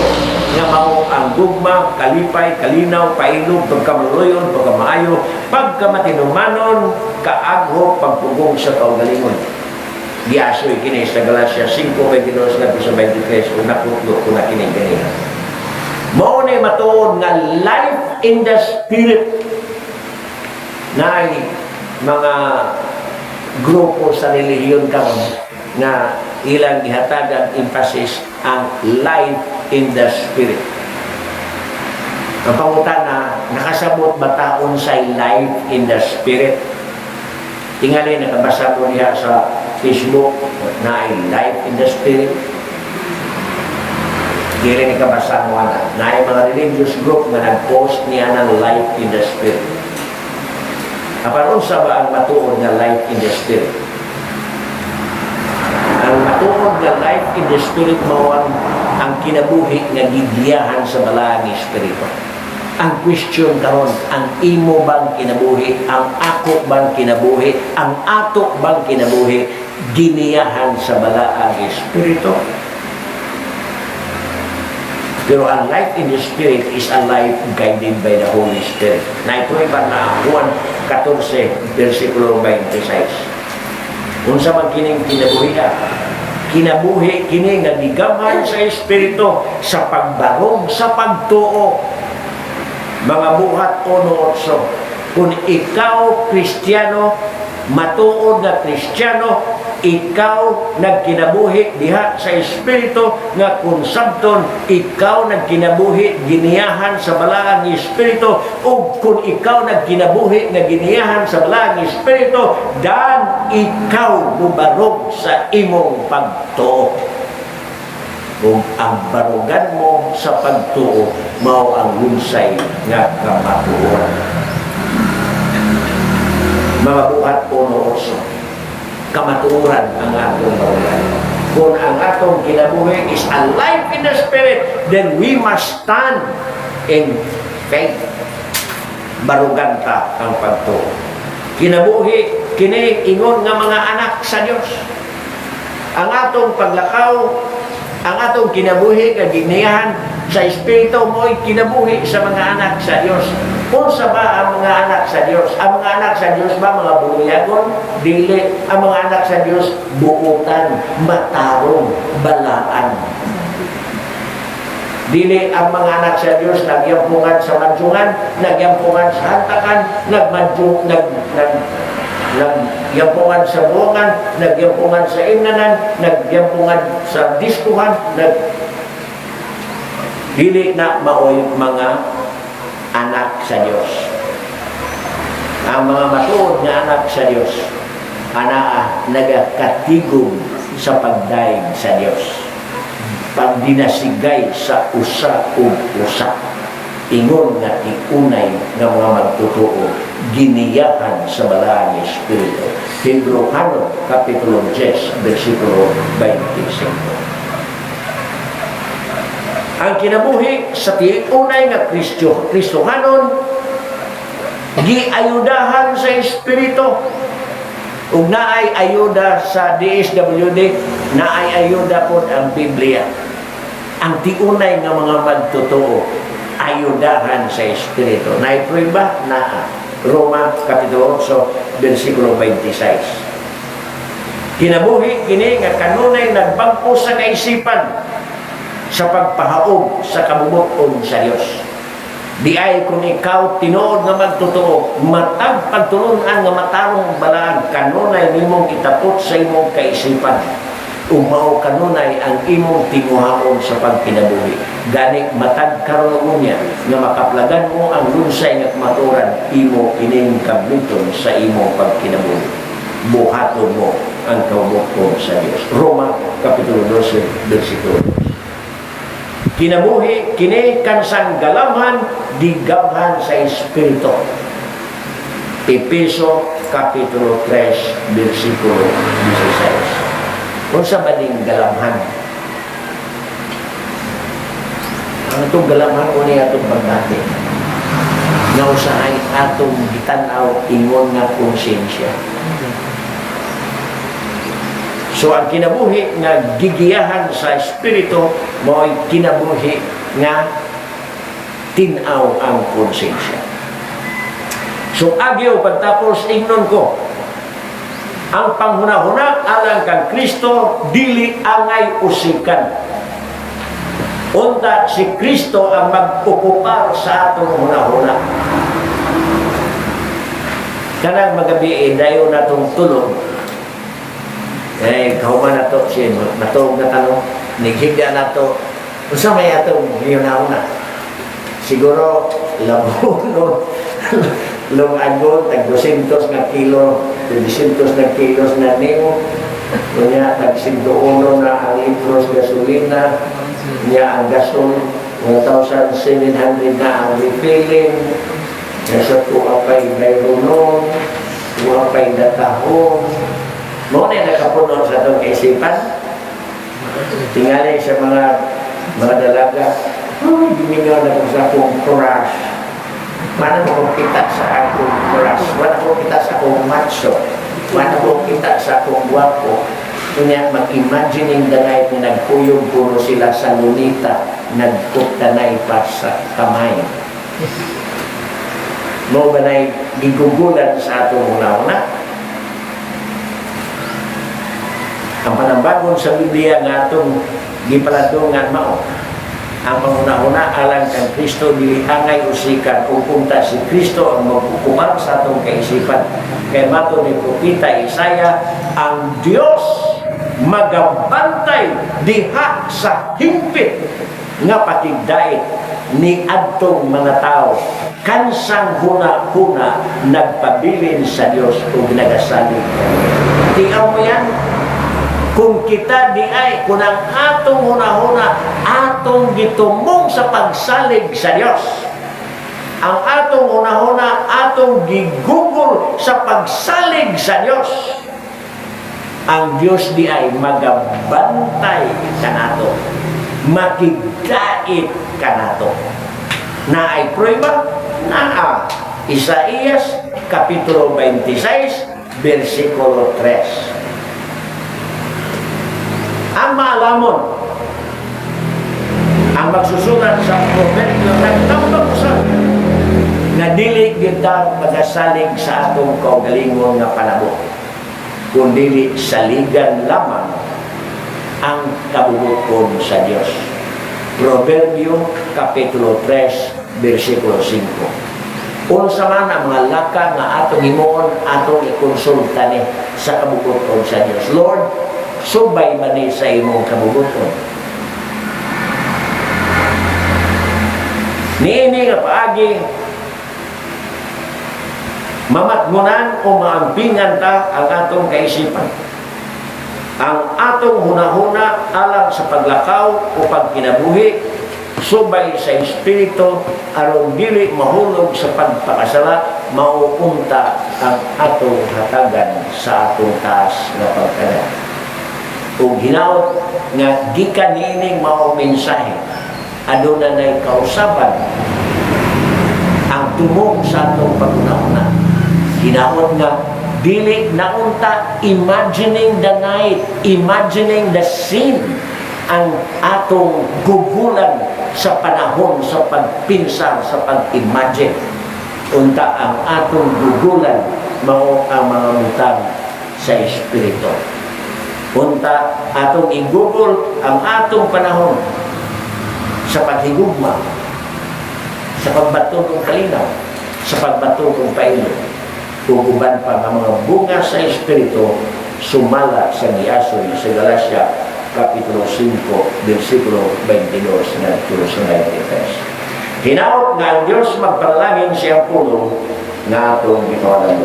nga mao ang gugma, kalipay, kalinaw, pailog, pagkamuluyon, pagkamaayo, pagkamatinumanon, kaagho, pagpugong sa kaugalingon. Giasoy kini sa Galacia 5:22 ngadto sa 23 kung nakutlo ko na kini ganina. Mao ni matuod nga life in the spirit na mga grupo sa relihiyon karon nga ilang gihatagan emphasis ang life in the spirit. Ang pangutana, nakasabot ba taon sa life in the spirit? Tingali nakabasa mo niya sa Facebook na life in the spirit. Kiri nakabasa mo na mga religious group na nag-post niya ng life in the spirit. Apan unsa ba ang matuod nga life in the spirit? Ang matuod nga life in the spirit mao ang kinabuhi nga gigiyahan sa balaang espiritu. Ang question karon, ang imo bang kinabuhi, ang ako bang kinabuhi, ang ato bang kinabuhi giniyahan sa balaang espiritu? Pero ang life in the Spirit is a life guided by the Holy Spirit. Na ito iba na Juan 14, versikulo 26. Kung sa magkining kinabuhi ka, kinabuhi kini nga gigamhan sa Espiritu sa pagbarog, sa pagtuo. Mga buhat 1:8. Kung ikaw Kristiyano, matuod na Kristiyano, ikaw nagkinabuhi diha sa espiritu nga kung sabton ikaw nagkinabuhi giniyahan sa balaang espiritu o kung ikaw nagkinabuhi nga giniyahan sa balaang espiritu dan ikaw bubarog sa imong pagtuo. Kung ang barugan mo sa pagtuo mao ang lunsay nga kamatuoran. Mga buhat 1:8. Kamatuoran ang atong barugan. Kung ang atong kinabuhi is a life in the spirit, then we must stand in faith. Barugan ta ang pagtuo. Kinabuhi kini ingon nga mga anak sa Dios. Ang atong paglakaw, ang atong kinabuhi nga giniyahan sa espiritu mo'y kinabuhi sa mga anak sa Dios. Unsa ba ang mga anak sa Dios? Ang mga anak sa Dios ba mga buluyagon? Dili. Ang mga anak sa Dios buutan, matarong, balaan. Dili ang mga anak sa Dios nagyampungan sa madjungan, nagyampungan sa hantakan, nagyampungan sa buwangan, nagyampungan sa imnanan, nagyampungan sa diskuhan, dili na maoy mga anak sa Diyos. Ang mga matuod nga anak sa Diyos, nagakatigom sa pagdaig sa Diyos. Pagdinasigay sa usa ug usa. Ingon nga iunay nga mga magtotoo, giniyahan sa balaang espiritu. Hebreano Kapitulo 10, versikulo 25. Ang kinabuhi sa tiunay nga Kristohanon giayudahan sa espiritu. Ug naay ayuda sa DSWD, naay ayuda pod ang Biblia. Ang tiunay nga mga magtotoo ayudahan sa espiritu. Naay prueba na Roma Kapitulo 8, versikulo 26. Kinabuhi kini nga kanunay nagbangko sa kaisipan sa pagpahaog sa kabubuton sa Dios. Di ay kung ikaw tinuod nga magtotoo, matag pagtulunan nga matarong balaan, kanunay nimong itapot sa imong kaisipan. Umao kanunay ang imong tinguhaon sa pagkinabuhi. Gani matag karon niya nga makaplagan mo ang lunsay nga kamaturan, imo ining kabliton sa imong pagkinabuhi. Buhaton mo ang kabubuton sa Dios. Roma Kapitulo 12, versikulo 2. Kinabuhi kini kansang galamhan digabhan sa Espiritu. Efeso Kapitulo 3, versikulo 16. Kung sa bading galamhan, ang itong galamhan ko niya itong pagdati na usahay atong gitanaw ingon nga konsensya. So ang kinabuhi nga gigiyahan sa Espiritu mo'y kinabuhi nga tinaw ang konsensya. So agyo pagtapos ingnon ko, ang panghuna-huna alang kang Kristo dili angay usikan. Unta si Kristo ang mag-ukupar sa atong huna-huna. Kanang magabi dayon natong tulog. Kauman na to siya, natulog na tanong, naghigda na to. Usa may atong huna-huna. Siguro labuno. Lumagon, tag 200 na kilo, 200 na kilos na nemo, niya tag 101 na ang litros gasolina, niya ang gasol, 1,700 na ang refilling, nasa tuwapay mayroon, tuwapay datahon. Muna yung nakapunon sa itong kaisipan, tingali sa mga dalaga, gumingaw na sa akong crush. Mana mo kita sa akong crush, mana mo kita sa akong macho, mana mo kita sa akong guwapo. Kanya mag-imagining the night na nagpuyog puro sila sa lunita, nagkuktanay pa sa kamay. Mo ba na'y gigugulan sa atong una-una? Ang panambagon sa Biblia nga itong gipaladungan mao. Ang panguna-una alang kang Kristo dili angay usikan kung punta si Kristo ang magkukumar sa atong kaisipan. Kaya mato ni Propeta Isaya, ang Dios magabantay diha sa himpit nga patigdait ni adtong mga tao kansang huna-huna nagpabilin sa Dios ug nagasalig. Tiyaw mo yan? Kung kita di ay, kung ang atong huna-huna, atong gitumong sa pagsalig sa Diyos. Ang atong huna-huna, atong gigugol sa pagsalig sa Diyos. Ang Diyos di ay magabantay kanato. Makigdait kanato. Na ay prueba? Naa. Isaías, Kapitulo 26, versikulo 3. Ang maalamon, ang magsusulat sa proverbio nagtambang sa nga dili kita magasalig sa atong kaugalingon nga panahon, kundi saligan lamang ang kabubuton sa Dios. Proverbio Kapitulo 3, versikulo 5. Unsa man ang mga laka nga atong himuon, atong ikonsulta ni sa kabubuton sa Dios. Lord, subay ba ni sa imong kabubuton? Niini nga paagi mamatgunan o maampingan ta ang atong kaisipan. Ang atong hunahuna alang sa paglakaw o pagkinabuhi subay sa Espiritu aron dili mahulog sa pagpakasala, maupunta ang atong hatagan sa atong taas nga pagkada. Ug hinaot nga gikan niining mao mensahe aduna nay kausaban ang tumong sa atong paguna-una. Hinaot nga dili naunta imagining the night, imagining the scene ang atong gugulan sa panahon sa pagpinsar, sa pag-imagine. Unta ang atong gugulan mao ang mga butang sa Espiritu. Unta atong i-google ang atong panahon sa paghigugma, sa pagbato ng kalinaw, sa pagbato ng pailo, ug uban pa nga mga bunga sa Espiritu sumala sa giasoy sa Galacia Kapitulo 5, versikulo 22 ngadto sa 23. Hinaot nga ang Diyos magpanalangin siyang pulong nga atong gitawanan.